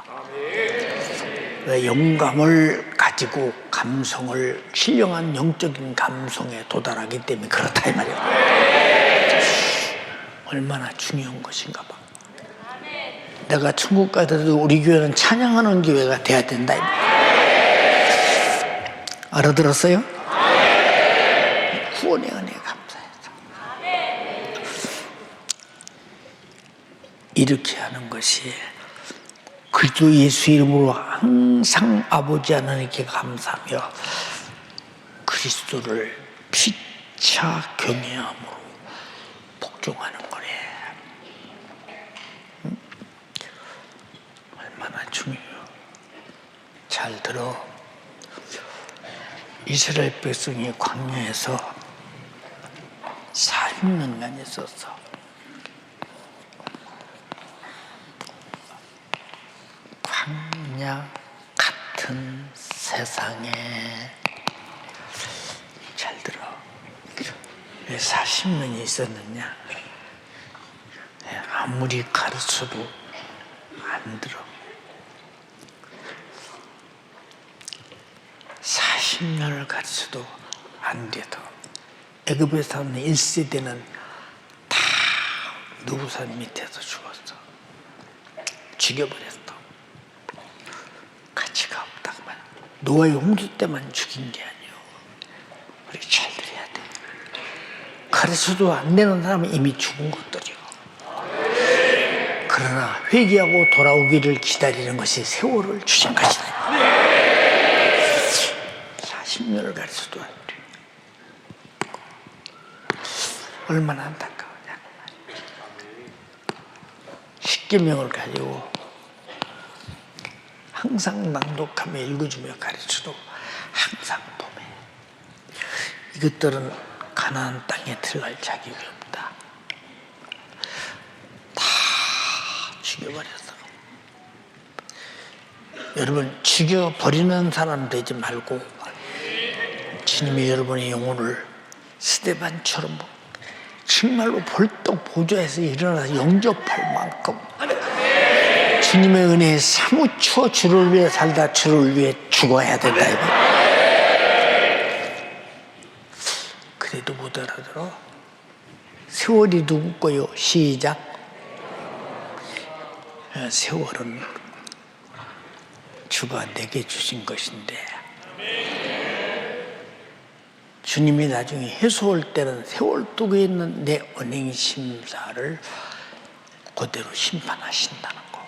영감을 가지고 감성을, 신령한 영적인 감성에 도달하기 때문에 그렇다 이 말이야. 얼마나 중요한 것인가 봐. 내가 천국 가더라도 우리 교회는 찬양하는 교회가 돼야 된다 이 말이야. 알아들었어요? 구원의 은혜에 감사해서 이렇게 하는 것이 그리스도 예수 이름으로 항상 아버지 하나님께 감사하며 그리스도를 피차 경외함으로 복종하는 거래. 얼마나 중요해요. 잘 들어. 이스라엘 백성이 광야에서 40년간 있었어. 광야 같은 세상에 잘 들어. 왜 40년이 있었느냐? 아무리 가르쳐도 안 들어. 40년을 가르쳐도 안 돼도 애굽에 사는 1세대는 다 느부산 밑에서 죽었어. 죽여버렸어. 가치가 없다고 말. 노아의 홍수 때만 죽인 게 아니오. 우리 잘 들어야 돼. 가르쳐도 안 되는 사람은 이미 죽은 것들이고. 그러나 회개하고 돌아오기를 기다리는 것이 세월을 주신 것이다. 40년을 가르쳐도 안 돼. 얼마나 안타까우냐. 십계명을 가지고 항상 낭독하며 읽어주며 가르쳐도 항상 봄에 이것들은 가나안 땅에 들어갈 자격이 없다. 다 죽여버렸어. 여러분, 죽여버리는 사람 되지 말고 주님이 여러분의 영혼을 스데반처럼 정말로 벌떡 보좌에서 일어나서 영접할 만큼 주님의 은혜에 사무쳐 주를 위해 살다 주를 위해 죽어야 된다. 그래도 못 알아들어. 세월이 누구 거요? 시작. 세월은 주가 내게 주신 것인데 주님이 나중에 해소할 때는 세월 속에 있는 내 언행 심사를 그대로 심판하신다는 거.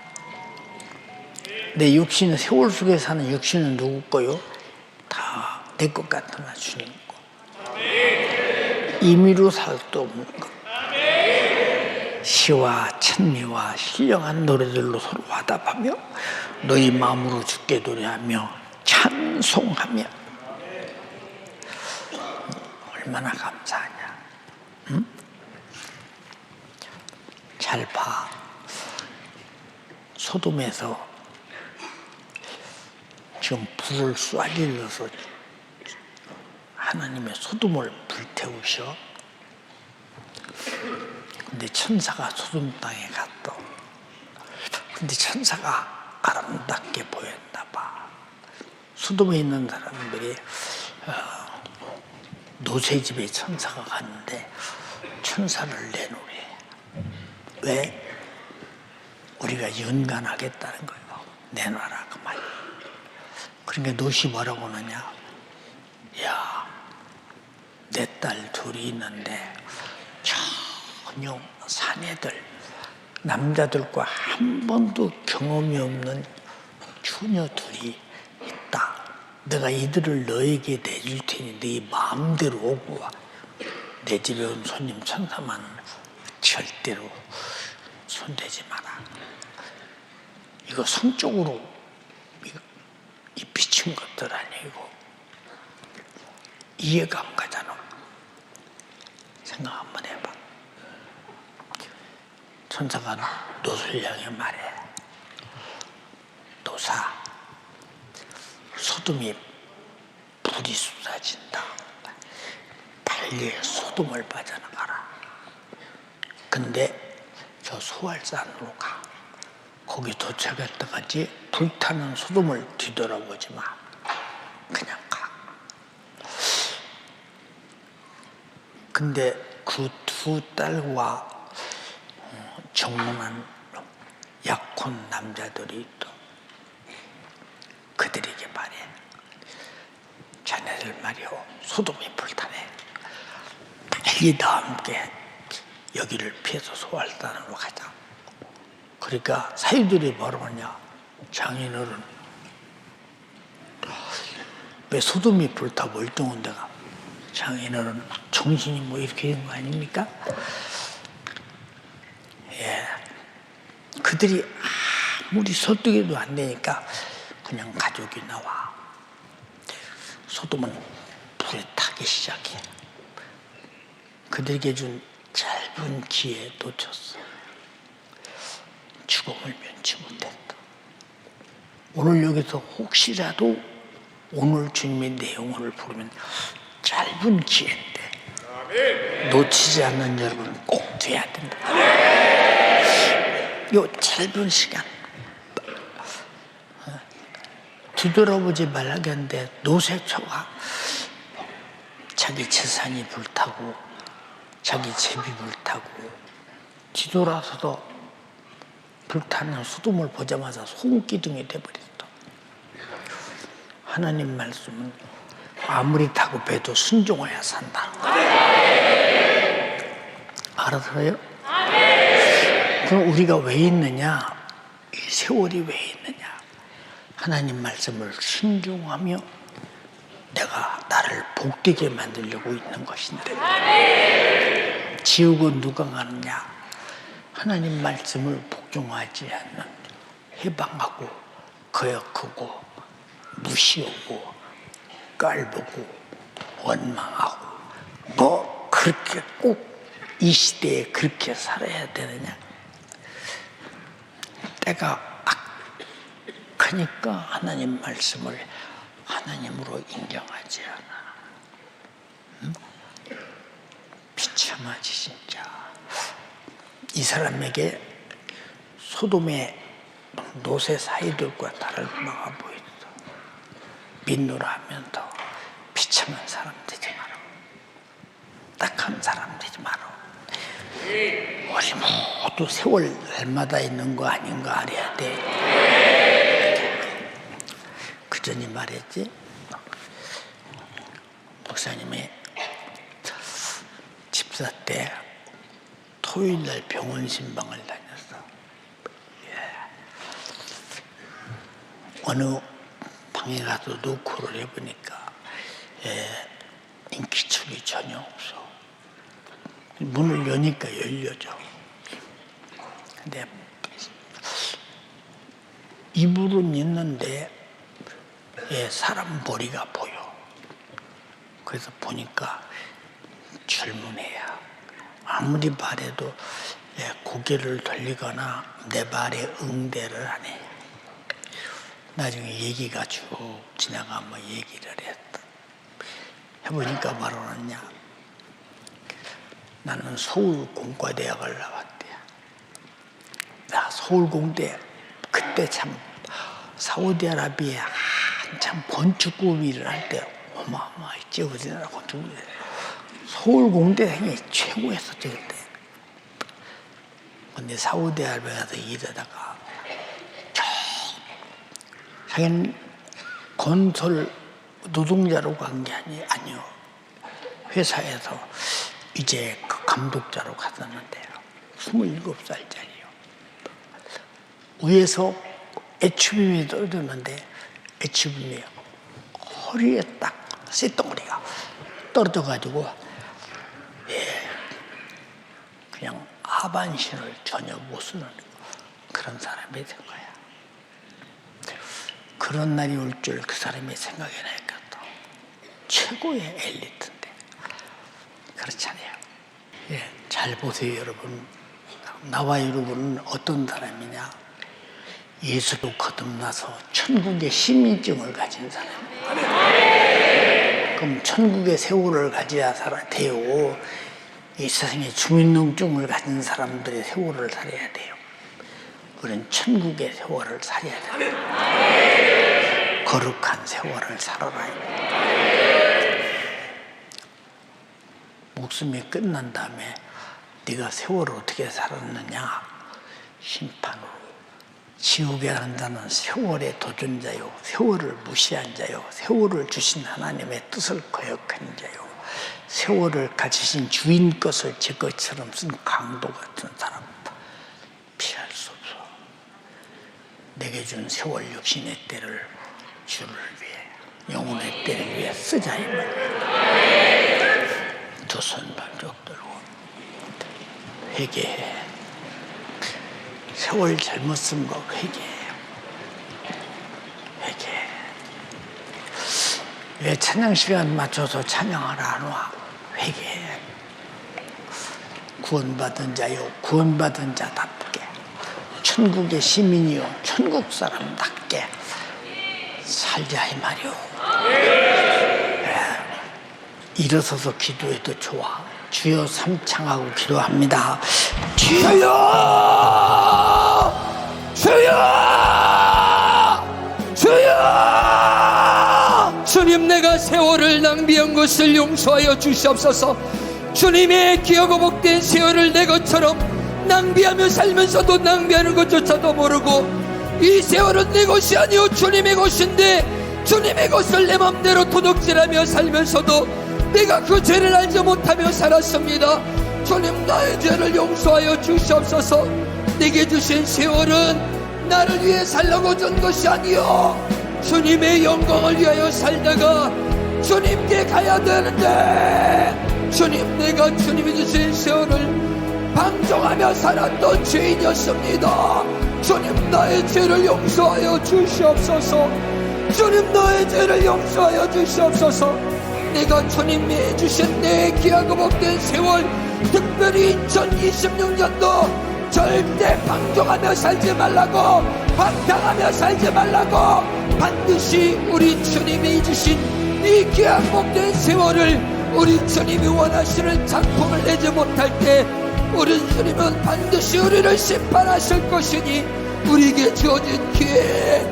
내 육신은 세월 속에 사는 육신은 누구 거요? 다 내 것 같으나 주님 거. 임의로 살 수 없는 것. 시와 찬미와 신령한 노래들로 서로 화답하며 너희 마음으로 주께 노래하며 찬송하며. 얼마나 감사하냐. 응? 잘 봐. 소돔에서 지금 불을 쏴질러서 하나님의 소돔을 불태우셔. 근데 천사가 소돔 땅에 갔어. 근데 천사가 아름답게 보였나 봐. 소돔에 있는 사람들이 노새집에 천사가 갔는데 천사를 내놓으래. 왜? 우리가 연간하겠다는 거예요. 내놔라 그 말. 그러니까 롯이 뭐라고 하느냐? 야, 내 딸 둘이 있는데 전혀 사내들, 남자들과 한 번도 경험이 없는 처녀 둘이 있다. 내가 이들을 너에게 내줄 테니 네 마음대로 오고 와. 내 집에 온 손님 천사만은 절대로 손대지 마라. 이거 성적으로 이 비친 것들 아니고 이해가 안 가잖아. 생각 한번 해봐. 천사가 롯을 향해 말해. 롯아, 소돔이 불이 쏟아진다. 빨리 소돔을 빠져나가라. 근데 저 소알산으로 가. 거기 도착할 때까지 불타는 소돔을 뒤돌아보지 마. 그냥 가. 근데 그 두 딸과 정론한 약혼 남자들이 또 그들에게 말해. 자네들 말이오, 소돔이 불타네. 빨리 나와 함께 여기를 피해서 소알산으로 가자. 그러니까 사유들이 뭐라고 하냐? 장인어른, 왜 소돔이 불타 멀쩡한 데가 장인어른 정신이 뭐 이렇게 된 거 아닙니까? 예, 그들이 아무리 설득해도 안 되니까 그냥 가족이 나와. 소돔은 불에 타기 시작해. 그들에게 준 짧은 기회에 놓쳤어. 죽음을 면치 못했다. 오늘 여기서 혹시라도 오늘 주님의 내용을 부르면 짧은 기회인데 놓치지 않는 여러분 꼭 돼야 된다. 요 짧은 시간 뒤돌아보지 말라겠는데 노새초가 자기 재산이 불타고 자기 집이 불타고 뒤돌아서도 불타는 소돔을 보자마자 소금기둥이 돼버렸다. 하나님 말씀은 아무리 타고 배도 순종해야 산다. 알아서요? 그럼 우리가 왜 있느냐? 이 세월이 왜 있느냐? 하나님 말씀을 순종하며 내가 나를 복되게 만들려고 있는 것인데 지옥은 누가 가느냐? 하나님 말씀을 복종하지 않는 해방하고 거역하고 무시하고 깔보고 원망하고 뭐 그렇게 꼭 이 시대에 그렇게 살아야 되느냐? 때가 악하니까 하나님 말씀을 하나님으로 인정하지 않아. 응? 비참하지 진짜. 이 사람에게 소돔의 노새 사이들과 다를 바가 보였어. 민노라 하면 더 비참한 사람 되지 마라. 딱한 사람 되지 마라. 우리 모두 세월 날마다 있는 거 아닌가 알아야 돼. 그 전에 말했지. 목사님이 집사 때 토요일날 병원 신방을 다녔어. 예. 어느 방에 가서 노크를 해보니까 인기척이 전혀 없어. 문을 여니까 열려져. 근데 이불은 있는데 사람 머리가 보여. 그래서 보니까 젊은 애야. 아무리 말해도 고개를 돌리거나 내 말에 응대를 안 해. 나중에 얘기가 쭉 지나가면 얘기를 했다. 해보니까 뭐라고 하느냐. 나는 서울공과대학을 나왔대. 나 서울공대 그때 참 사우디아라비아에 한참 번축급이 일어날 때 어마어마했지. 우리나라 건축 서울 공대생이 최고였었죠 그때. 근데 사우디아라비아에서 일하다가 자기는 건설 노동자로 간 게 아니요. 회사에서 이제 그 감독자로 갔었는데요. 27살짜리요. 위에서 HBM이 떨어졌는데 HBM이 허리에 딱 쇳덩어리가 떨어져가지고 그냥 하반신을 전혀 못 쓰는 그런 사람이 된 거야. 그런 날이 올 줄 그 사람이 생각해 나니까 또 최고의 엘리트인데 그렇잖아요. 예, 잘 보세요 여러분. 나와 여러분은 어떤 사람이냐? 예수로 거듭나서 천국의 시민증을 가진 사람이에요. 그럼 천국의 세월을 가져야 돼요. 이 세상에 주민등록증을 가진 사람들의 세월을 살아야 돼요. 우리는 천국의 세월을 살아야 돼요. 거룩한 세월을 살아라. 목숨이 끝난 다음에 네가 세월을 어떻게 살았느냐? 심판으로. 지옥에 가는 자는 세월의 도전자요, 세월을 무시한 자요, 세월을 주신 하나님의 뜻을 거역한 자요, 세월을 가지신 주인 것을 제 것처럼 쓴 강도 같은 사람 피할 수 없어. 내게 준 세월 역시 내 때를 주를 위해, 영혼의 때를 위해 쓰자 이 말이야. 두 손 발쭉 들고 회개해. 세월 잘못 쓴 거 회개해. 회개해. 왜 찬양 시간 맞춰서 찬양하라 안 와? 회개해. 구원받은 자요, 구원받은 자답게, 천국의 시민이요, 천국 사람답게 살자 이 말이오. 일어서서 기도해도 좋아. 주여 삼창하고 기도합니다. 주여! 주여! 주여! 주님, 내가 세월을 낭비한 것을 용서하여 주시옵소서. 주님의 기하고 복된 세월을 내 것처럼 낭비하며 살면서도 낭비하는 것조차도 모르고, 이 세월은 내 것이 아니오 주님의 것인데 주님의 것을 내 맘대로 도둑질하며 살면서도 내가 그 죄를 알지 못하며 살았습니다. 주님, 나의 죄를 용서하여 주시옵소서. 내게 주신 세월은 나를 위해 살라고 준 것이 아니요 주님의 영광을 위하여 살다가 주님께 가야 되는데, 주님, 내가 주님이 주신 세월을 방종하며 살았던 죄인이었습니다. 주님, 나의 죄를 용서하여 주시옵소서. 주님, 나의 죄를 용서하여 주시옵소서. 내가 주님이 주신 내 귀하고 복된 세월, 특별히 2026년도 절대 방종하며 살지 말라고, 방탕하며 살지 말라고, 반드시 우리 주님이 주신 이 귀하고 복된 세월을 우리 주님이 원하시는 작품을 내지 못할 때 우리 주님은 반드시 우리를 심판하실 것이니, 우리에게 주어진 기회,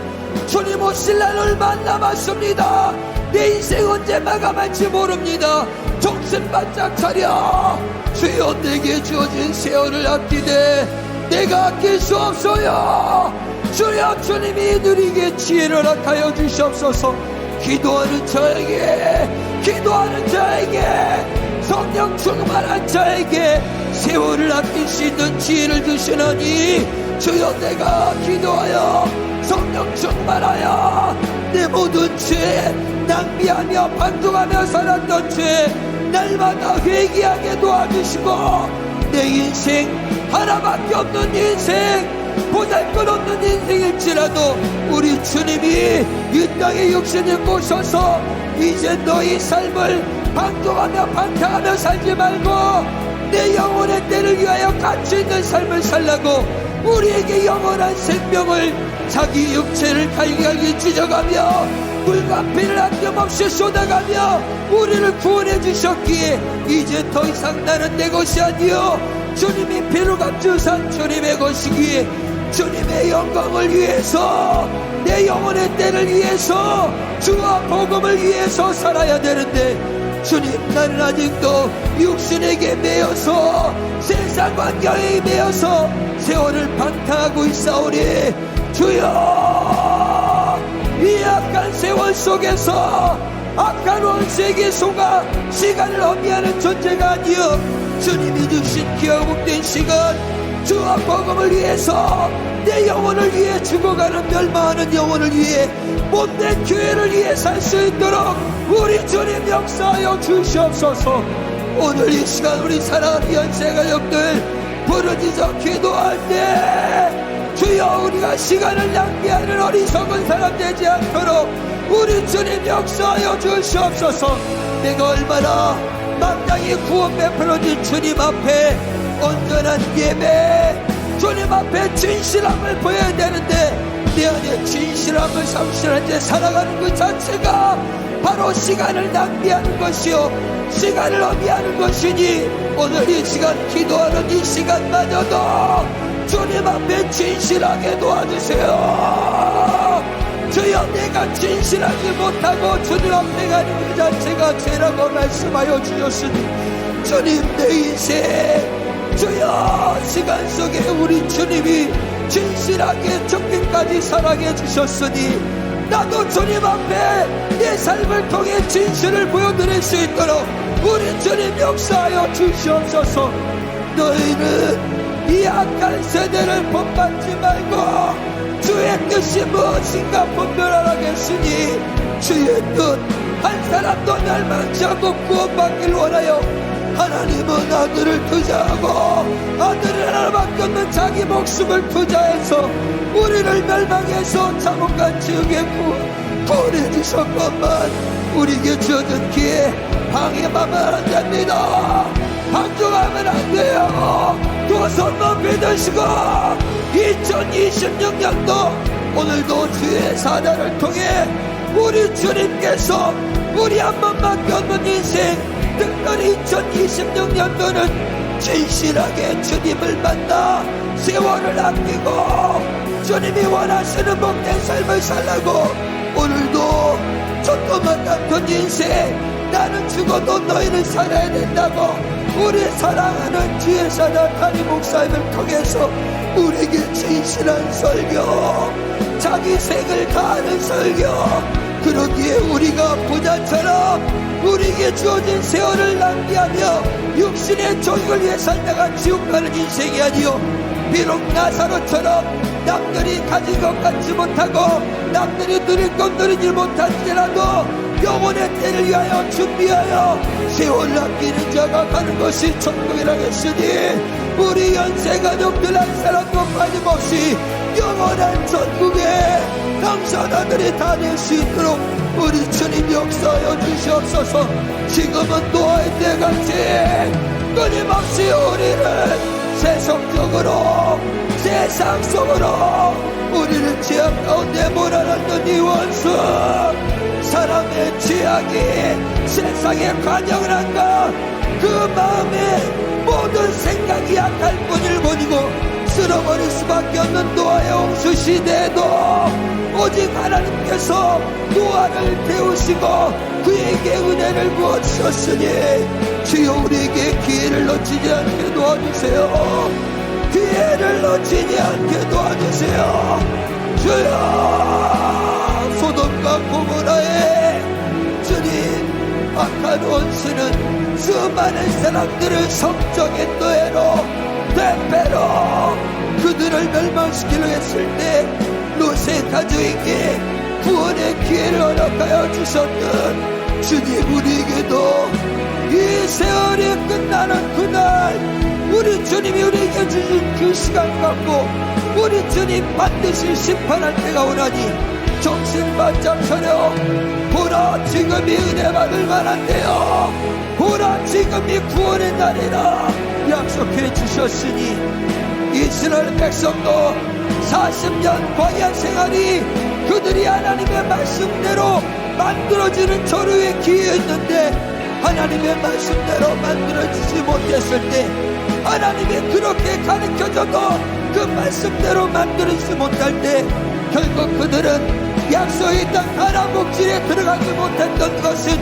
주님 오실 날 얼마 남았습니다. 내 인생 언제 마감할지 모릅니다. 정신 바짝 차려. 주여, 내게 주어진 세월을 아끼되 내가 아낄 수 없어요. 주여, 주님이 누리게 지혜를 허락하여 주시옵소서. 기도하는 저에게, 기도하는 저에게, 성령 충만한 저에게 세월을 아낄 수 있는 지혜를 주시나니, 주여, 내가 기도하여 성령 충만하여 내 모든 죄, 낭비하며 반동하며 살았던 죄 날마다 회개하게 도와주시고, 내 인생 하나밖에 없는 인생, 보잘것없는 인생일지라도 우리 주님이 이 땅에 육신을 모셔서 이제 너희 삶을 반동하며 반탕하며 살지 말고 내 영혼의 때를 위하여 가치 있는 삶을 살라고 우리에게 영원한 생명을, 자기 육체를 갈기갈기 찢어가며 물과 피를 아낌없이 쏟아가며 우리를 구원해 주셨기에 이제 더 이상 나는 내 것이 아니요 주님이 피로 값주산 주님의 것이기에 주님의 영광을 위해서, 내 영혼의 때를 위해서, 주와 복음을 위해서 살아야 되는데, 주님, 나는 아직도 육신에게 매여서, 세상 환경에 매여서 세월을 방탕하고 있사오니, 주여, 이 악한 세월 속에서 악한 원수에게 속아 시간을 허비하는 존재가 아니여, 주님이 주신 귀하고 복된 시간, 주와 복음을 위해서, 내 영혼을 위해 죽어가는 멸망하는 영혼을 위해, 몸된 교회를 위해 살 수 있도록 우리 주님 역사하여 주시옵소서. 오늘 이 시간 우리 사랑하는 연세가족들 부르짖어 기도할 때, 주여, 우리가 시간을 낭비하는 어리석은 사람 되지 않도록 우리 주님 역사하여 주시옵소서. 내가 얼마나 마땅히 구원 베풀어진 주님 앞에 온전한 예배, 주님 앞에 진실함을 보여야 되는데, 내 안에 진실함을 상실한 채 살아가는 그 자체가 바로 시간을 낭비하는 것이요, 시간을 허비하는 것이니, 오늘 이 시간 기도하는 이 시간마저도 주님 앞에 진실하게 도와주세요. 주여, 내가 진실하지 못하고 주님 앞에 가는 그 자체가 죄라고 말씀하여 주셨으니, 주님, 내 인생, 주여, 시간 속에 우리 주님이 진실하게 죽기까지 사랑해 주셨으니, 나도 주님 앞에 내 삶을 통해 진실을 보여드릴 수 있도록 우리 주님 역사하여 주시옵소서. 너희는 이 악한 세대를 본받지 말고 주의 뜻이 무엇인가 분별하라겠으니, 주의 뜻 한 사람도 멸망치 않고 구원받기를 원하여 하나님은 아들을 투자하고 아들을 하나밖에 없는 자기 목숨을 투자해서 우리를 멸망해서 자본과 지옥에 구원해 주셨건만, 우리에게 주어진 기회 방해하면 안 됩니다. 방종하면 안 돼요. 두 손 높이 드시고 2026년도 오늘도 주의 사자를 통해 우리 주님께서 우리 한 번밖에 없는 인생, 특별히 2026년도는 진실하게 주님을 만나 세월을 아끼고 주님이 원하시는 복된 삶을 살라고, 오늘도 조금만 같은 인생, 나는 죽어도 너희는 살아야 된다고 우리 사랑하는 주의 사자 다리 목사님을 통해서 우리에게 진실한 설교, 자기 생을 다하는 설교, 그러기에 우리가 부자처럼 우리에게 주어진 세월을 낭비하며 육신의 조익을 위해 살다가 지옥 가는 인생이 아니요, 비록 나사로처럼 남들이 가진 것 같지 못하고 남들이 누릴 것 누리지 못할지라도 영혼의 때를 위하여 준비하여 세월 아끼는 자가 가는 것이 천국이라고 했으니, 우리 연세가족들 한 사람도 빠짐없이 영원한 천국에 당사자들이 다 될 수 있도록 우리 주님 역사하여 주시옵소서. 지금은 노아의 때같이 끊임없이 우리를 세속적으로, 세상 속으로 우리를 죄악 가운데 몰아넣는 이 원수, 사람의 죄악이 세상에 관영을 한가, 그 마음에 모든 생각이 약할 뿐일 뿐이고 쓸어버릴 수밖에 없는 노아의 홍수 시대에도 오직 하나님께서 노아를 태우시고 그에게 은혜를 부어주셨으니, 주여, 우리에게 기회를 놓치지 않게 도와주세요. 기회를 놓치지 않게 도와주세요. 주여, 소돔과 고모라에 주님, 악한 원수는 수많은 사람들을 성적의 노예로, 대패로 그들을 멸망시키려 했을 때 롯의 가족에게 구원의 기회를 허락하여 주셨던 주님, 우리에게도 이 세월이 끝나는 그날 우리 주님이 우리에게 주신 그 시간 갖고 우리 주님 반드시 심판할 때가 오나니 정신 바짝 차려. 보라, 지금이 은혜 받을 만한데요. 보라, 지금이 구원의 날이라 약속해 주셨으니, 이스라엘 백성도 40년 광야 생활이 그들이 하나님의 말씀대로 만들어지는 절호의 기회였는데, 하나님의 말씀대로 만들어지지 못했을 때 하나님이 그렇게 가르쳐줘도 그 말씀대로 만들지 못할 때 결국 그들은 약속의 땅 가나안 복지에 들어가지 못했던 것은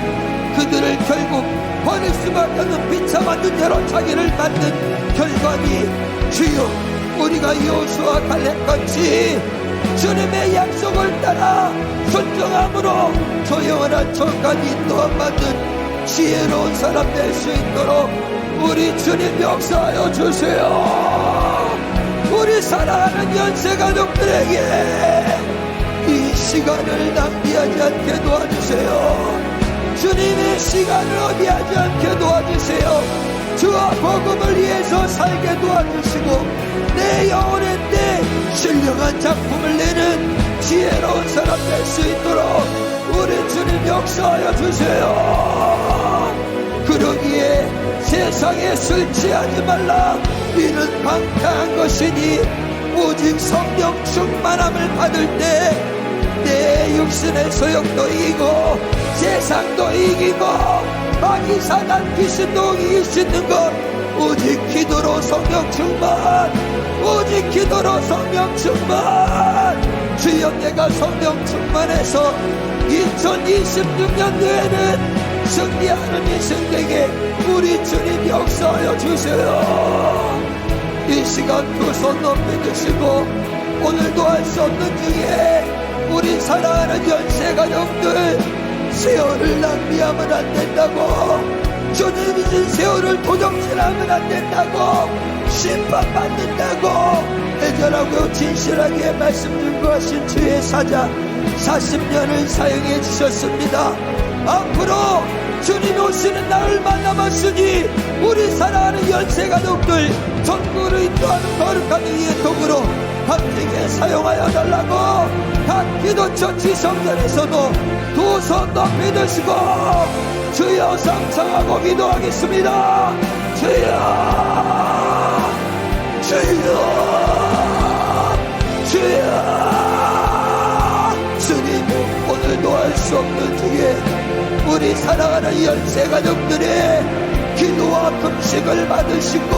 그들을 결국 버릴 수밖에 없는 비참한 죄로 자기를 만든 결과니, 주여 우리가 여호수아 갈렙같이 주님의 약속을 따라 순종함으로 조용한 천까지 인도받는 지혜로운 사람 될 수 있도록 우리 주님 역사하여 주세요. 우리 사랑하는 연세가족들에게 이 시간을 낭비하지 않게 도와주세요. 주님의 시간을 어기하지 않게 도와주세요. 주와 복음을 위해서 살게 도와주시고 내 영혼의 때 신령한 작품을 내는 지혜로운 사람 될 수 있도록 우리 주님 역사하여 주세요. 그러기에 세상에 술 취하지 말라, 이는 방탕한 것이니 오직 성령 충만함을 받을 때 내 육신의 소욕도 이기고 세상도 이기고 마귀 사단 귀신도 이길 수 있는 것 오직 기도로 성령 충만, 오직 기도로 성령 충만. 주여 내가 성령 충만해서 2026년도에는 승리하는 인생에게 우리 주님 역사하여 주세요. 이 시간 두 손 높이 드시고 오늘도 할 수 없는 중에 우리 사랑하는 연세가족들 세월을 낭비하면 안 된다고, 주님이 준 세월을 도적질하면 안 된다고, 심판받는다고 애절하고 진실하게 말씀 준비하신 주의 사자 40년을 사용해 주셨습니다. 앞으로 주님 오시는 날을 만남았으니 우리 사랑하는 연세가족들 전국으로 인도하는 거룩한 이의 도구로 감격에 사용하여 달라고 각 기도처 지성전에서도 두 손 높이 드시고 주여 상상하고 기도하겠습니다. 주여 주여 주여. 주님 오늘도 할 수 없는 중에 우리 사랑하는 연세가족들의 기도와 금식을 받으시고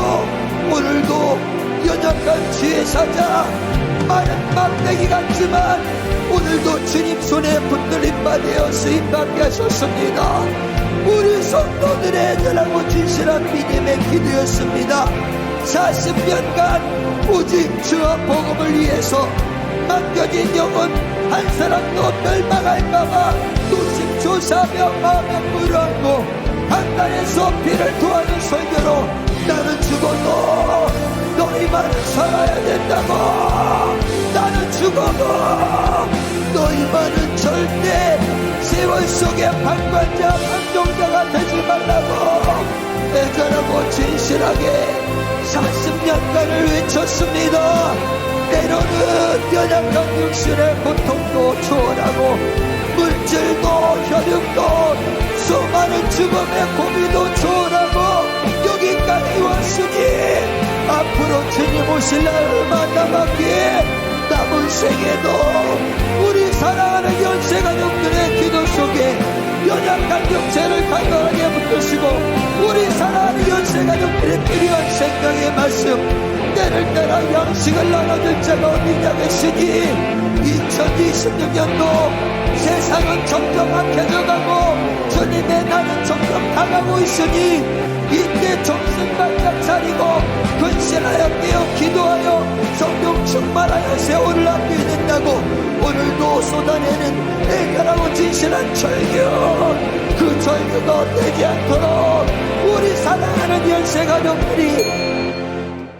오늘도 연약한 지혜 사자 많은 막대기 같지만 오늘도 주님 손에 붙들림 받아 쓰임받게 하셨습니다. 우리 성도들의 애절하고 진실한 믿음의 기도였습니다. 40년간 오직 주와 복음을 위해서 맡겨진 영혼 한 사람도 멸망할까봐 노심초사하며 마음에 물어안고 한간에서 피를 토하는 설교로 나는 죽어도 너희만은 살아야 된다고, 나는 죽어도 너희만은 절대 세월 속의 방관자 방종자가 되지 말라고 애절하고 진실하게 40년간을 외쳤습니다. 때로는 연약한 육신의 고통도 초월하고 물질도 혈육도 수많은 죽음의 고비도 초월하고 여기까지 왔으니 앞으로 주님 오실 날 만나봤기에 남은 생에도 우리 사랑하는 연세가족들의 기도 속에 연약한 육체를 강건하게 붙드시고 우리 사랑하는 연세가족들의 필요한 생명의 말씀 때를 따라 양식을 나눠줄 자가 어디냐 계시니 2026년도 세상은 점점 악해져가고 주님의 날은 점점 다가오고 있으니 이때 정신 바짝 차리고 근신하여 깨어 기도하여 성령 충만하여 세월을 아껴야 된다고 오늘도 쏟아내는 애절하고 진실한 절규, 그 절규가 헛되지 않도록 우리 사랑하는 연세가족들이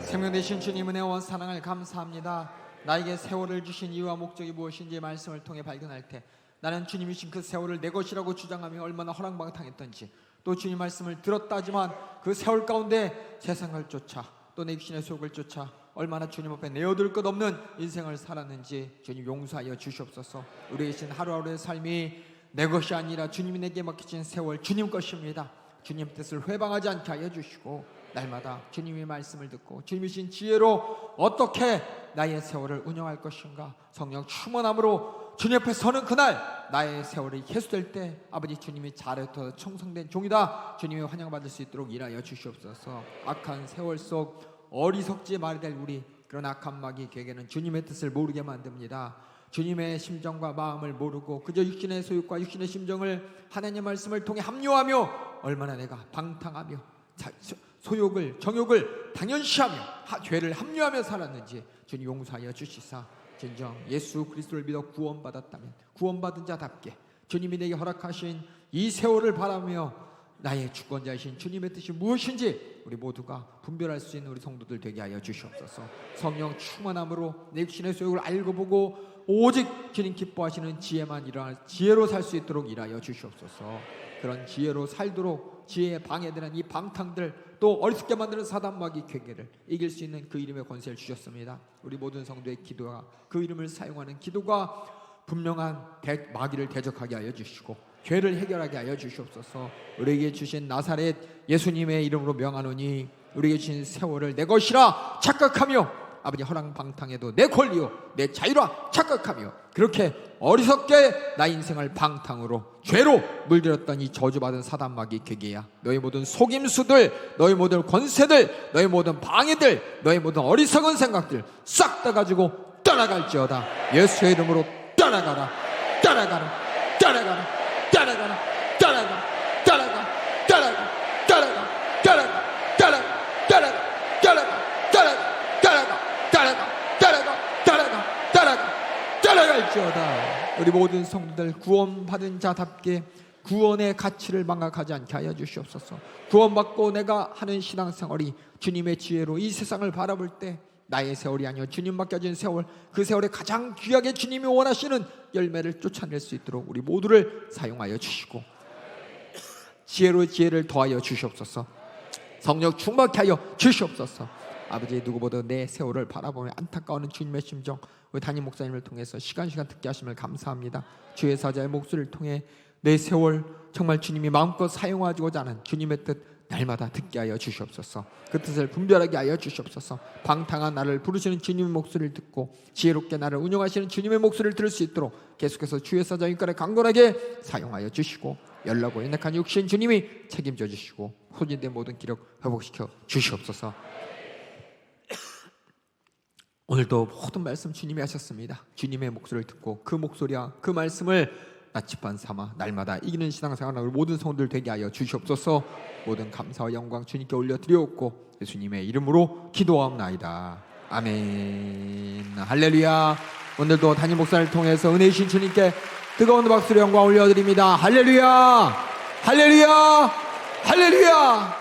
생명 되신 주님 은혜와 사랑을 감사합니다. 나에게 세월을 주신 이유와 목적이 무엇인지 말씀을 통해 발견할 때 나는 주님이 주신 그 세월을 내 것이라고 주장하며 얼마나 허랑방탕했던지, 또 주님 말씀을 들었다지만 그 세월 가운데 세상을 쫓아 또 내 육신의 속을 쫓아 얼마나 주님 앞에 내어둘 것 없는 인생을 살았는지 주님 용서하여 주시옵소서. 우리에게 주신 하루하루의 삶이 내 것이 아니라 주님이 내게 맡기신 세월 주님 것입니다. 주님 뜻을 회방하지 않게 하여 주시고 날마다 주님의 말씀을 듣고 주님이 주신 지혜로 어떻게 나의 세월을 운영할 것인가 성령 충만함으로 주님 앞에 서는 그날 나의 세월이 해소될 때 아버지 주님이 잘해서 청성된 종이다 주님의 환영받을 수 있도록 일하여 주시옵소서. 악한 세월 속 어리석지 말아야 될 우리 그런 악한 마귀에게는 주님의 뜻을 모르게 만듭니다. 주님의 심정과 마음을 모르고 그저 육신의 소욕과 육신의 심정을 하나님의 말씀을 통해 합리화하며 얼마나 내가 방탕하며 소욕을 정욕을 당연시하며 죄를 합리화하며 살았는지 주님 용서하여 주시사 진정 예수 그리스도를 믿어 구원받았다면 구원받은 자답게 주님이 내게 허락하신 이 세월을 바라며 나의 주권자이신 주님의 뜻이 무엇인지 우리 모두가 분별할 수 있는 우리 성도들 되게 하여 주시옵소서. 성령 충만함으로 내 육신의 소욕을 알고 보고 오직 주님 기뻐하시는 지혜만 일어날 지혜로 살 수 있도록 일하여 주시옵소서. 그런 지혜로 살도록 지혜에 방해되는 이 방탕들 또 어리석게 만드는 사단 마귀 괴계를 이길 수 있는 그 이름의 권세를 주셨습니다. 우리 모든 성도의 기도가 그 이름을 사용하는 기도가 분명한 마귀를 대적하게 하여 주시고 죄를 해결하게 하여 주시옵소서. 우리에게 주신 나사렛 예수님의 이름으로 명하노니 우리에게 주신 세월을 내 것이라 착각하며 아버지 허랑방탕에도 내 권리요 내 자유라 착각하며 그렇게 어리석게 나 인생을 방탕으로 죄로 물들였던 이 저주받은 사단 마귀 괴계야, 너희 모든 속임수들, 너희 모든 권세들, 너희 모든 방해들, 너희 모든 어리석은 생각들 싹 다 가지고 떠나갈지어다. 예수의 이름으로 떠나가라, 떠나가라, 떠나가라, 떠나가라, 떠나가, 떠나가, 떠나가, 떠나가, 떠나가, 떠나가, 떠나가, 떠나가, 떠나가, 떠나가, 떠나가, 떠나가, 떠나갈지어다. 우리 모든 성도들 구원받은 자답게 구원의 가치를 망각하지 않게 하여 주시옵소서. 구원받고 내가 하는 신앙생활이 주님의 지혜로 이 세상을 바라볼 때 나의 세월이 아니요 주님 맡겨진 세월, 그 세월에 가장 귀하게 주님이 원하시는 열매를 쫓아낼 수 있도록 우리 모두를 사용하여 주시고 지혜로 지혜를 더하여 주시옵소서. 성령 충만케 하여 주시옵소서. 아버지, 누구보다 내 세월을 바라보며 안타까워하는 주님의 심정 우리 담임 목사님을 통해서 시간 듣게 하심을 감사합니다. 주의 사자의 목소리를 통해 내 세월 정말 주님이 마음껏 사용하고자 하는 주님의 뜻 날마다 듣게 하여 주시옵소서. 그 뜻을 분별하게 하여 주시옵소서. 방탕한 나를 부르시는 주님의 목소리를 듣고 지혜롭게 나를 운영하시는 주님의 목소리를 들을 수 있도록 계속해서 주의 사자 인간을 강건하게 사용하여 주시고 연락고 연약한 육신 주님이 책임져 주시고 소진된 모든 기력 회복시켜 주시옵소서. 오늘도 모든 말씀 주님이 하셨습니다. 주님의 목소리를 듣고 그 목소리와 그 말씀을 나침반 삼아 날마다 이기는 신앙생활을 모든 성도들 되게 하여 주시옵소서. 모든 감사와 영광 주님께 올려드리옵고 예수님의 이름으로 기도하옵나이다. 아멘. 할렐루야. 오늘도 담임 목사를 통해서 은혜이신 주님께 뜨거운 박수로 영광 올려드립니다. 할렐루야, 할렐루야, 할렐루야.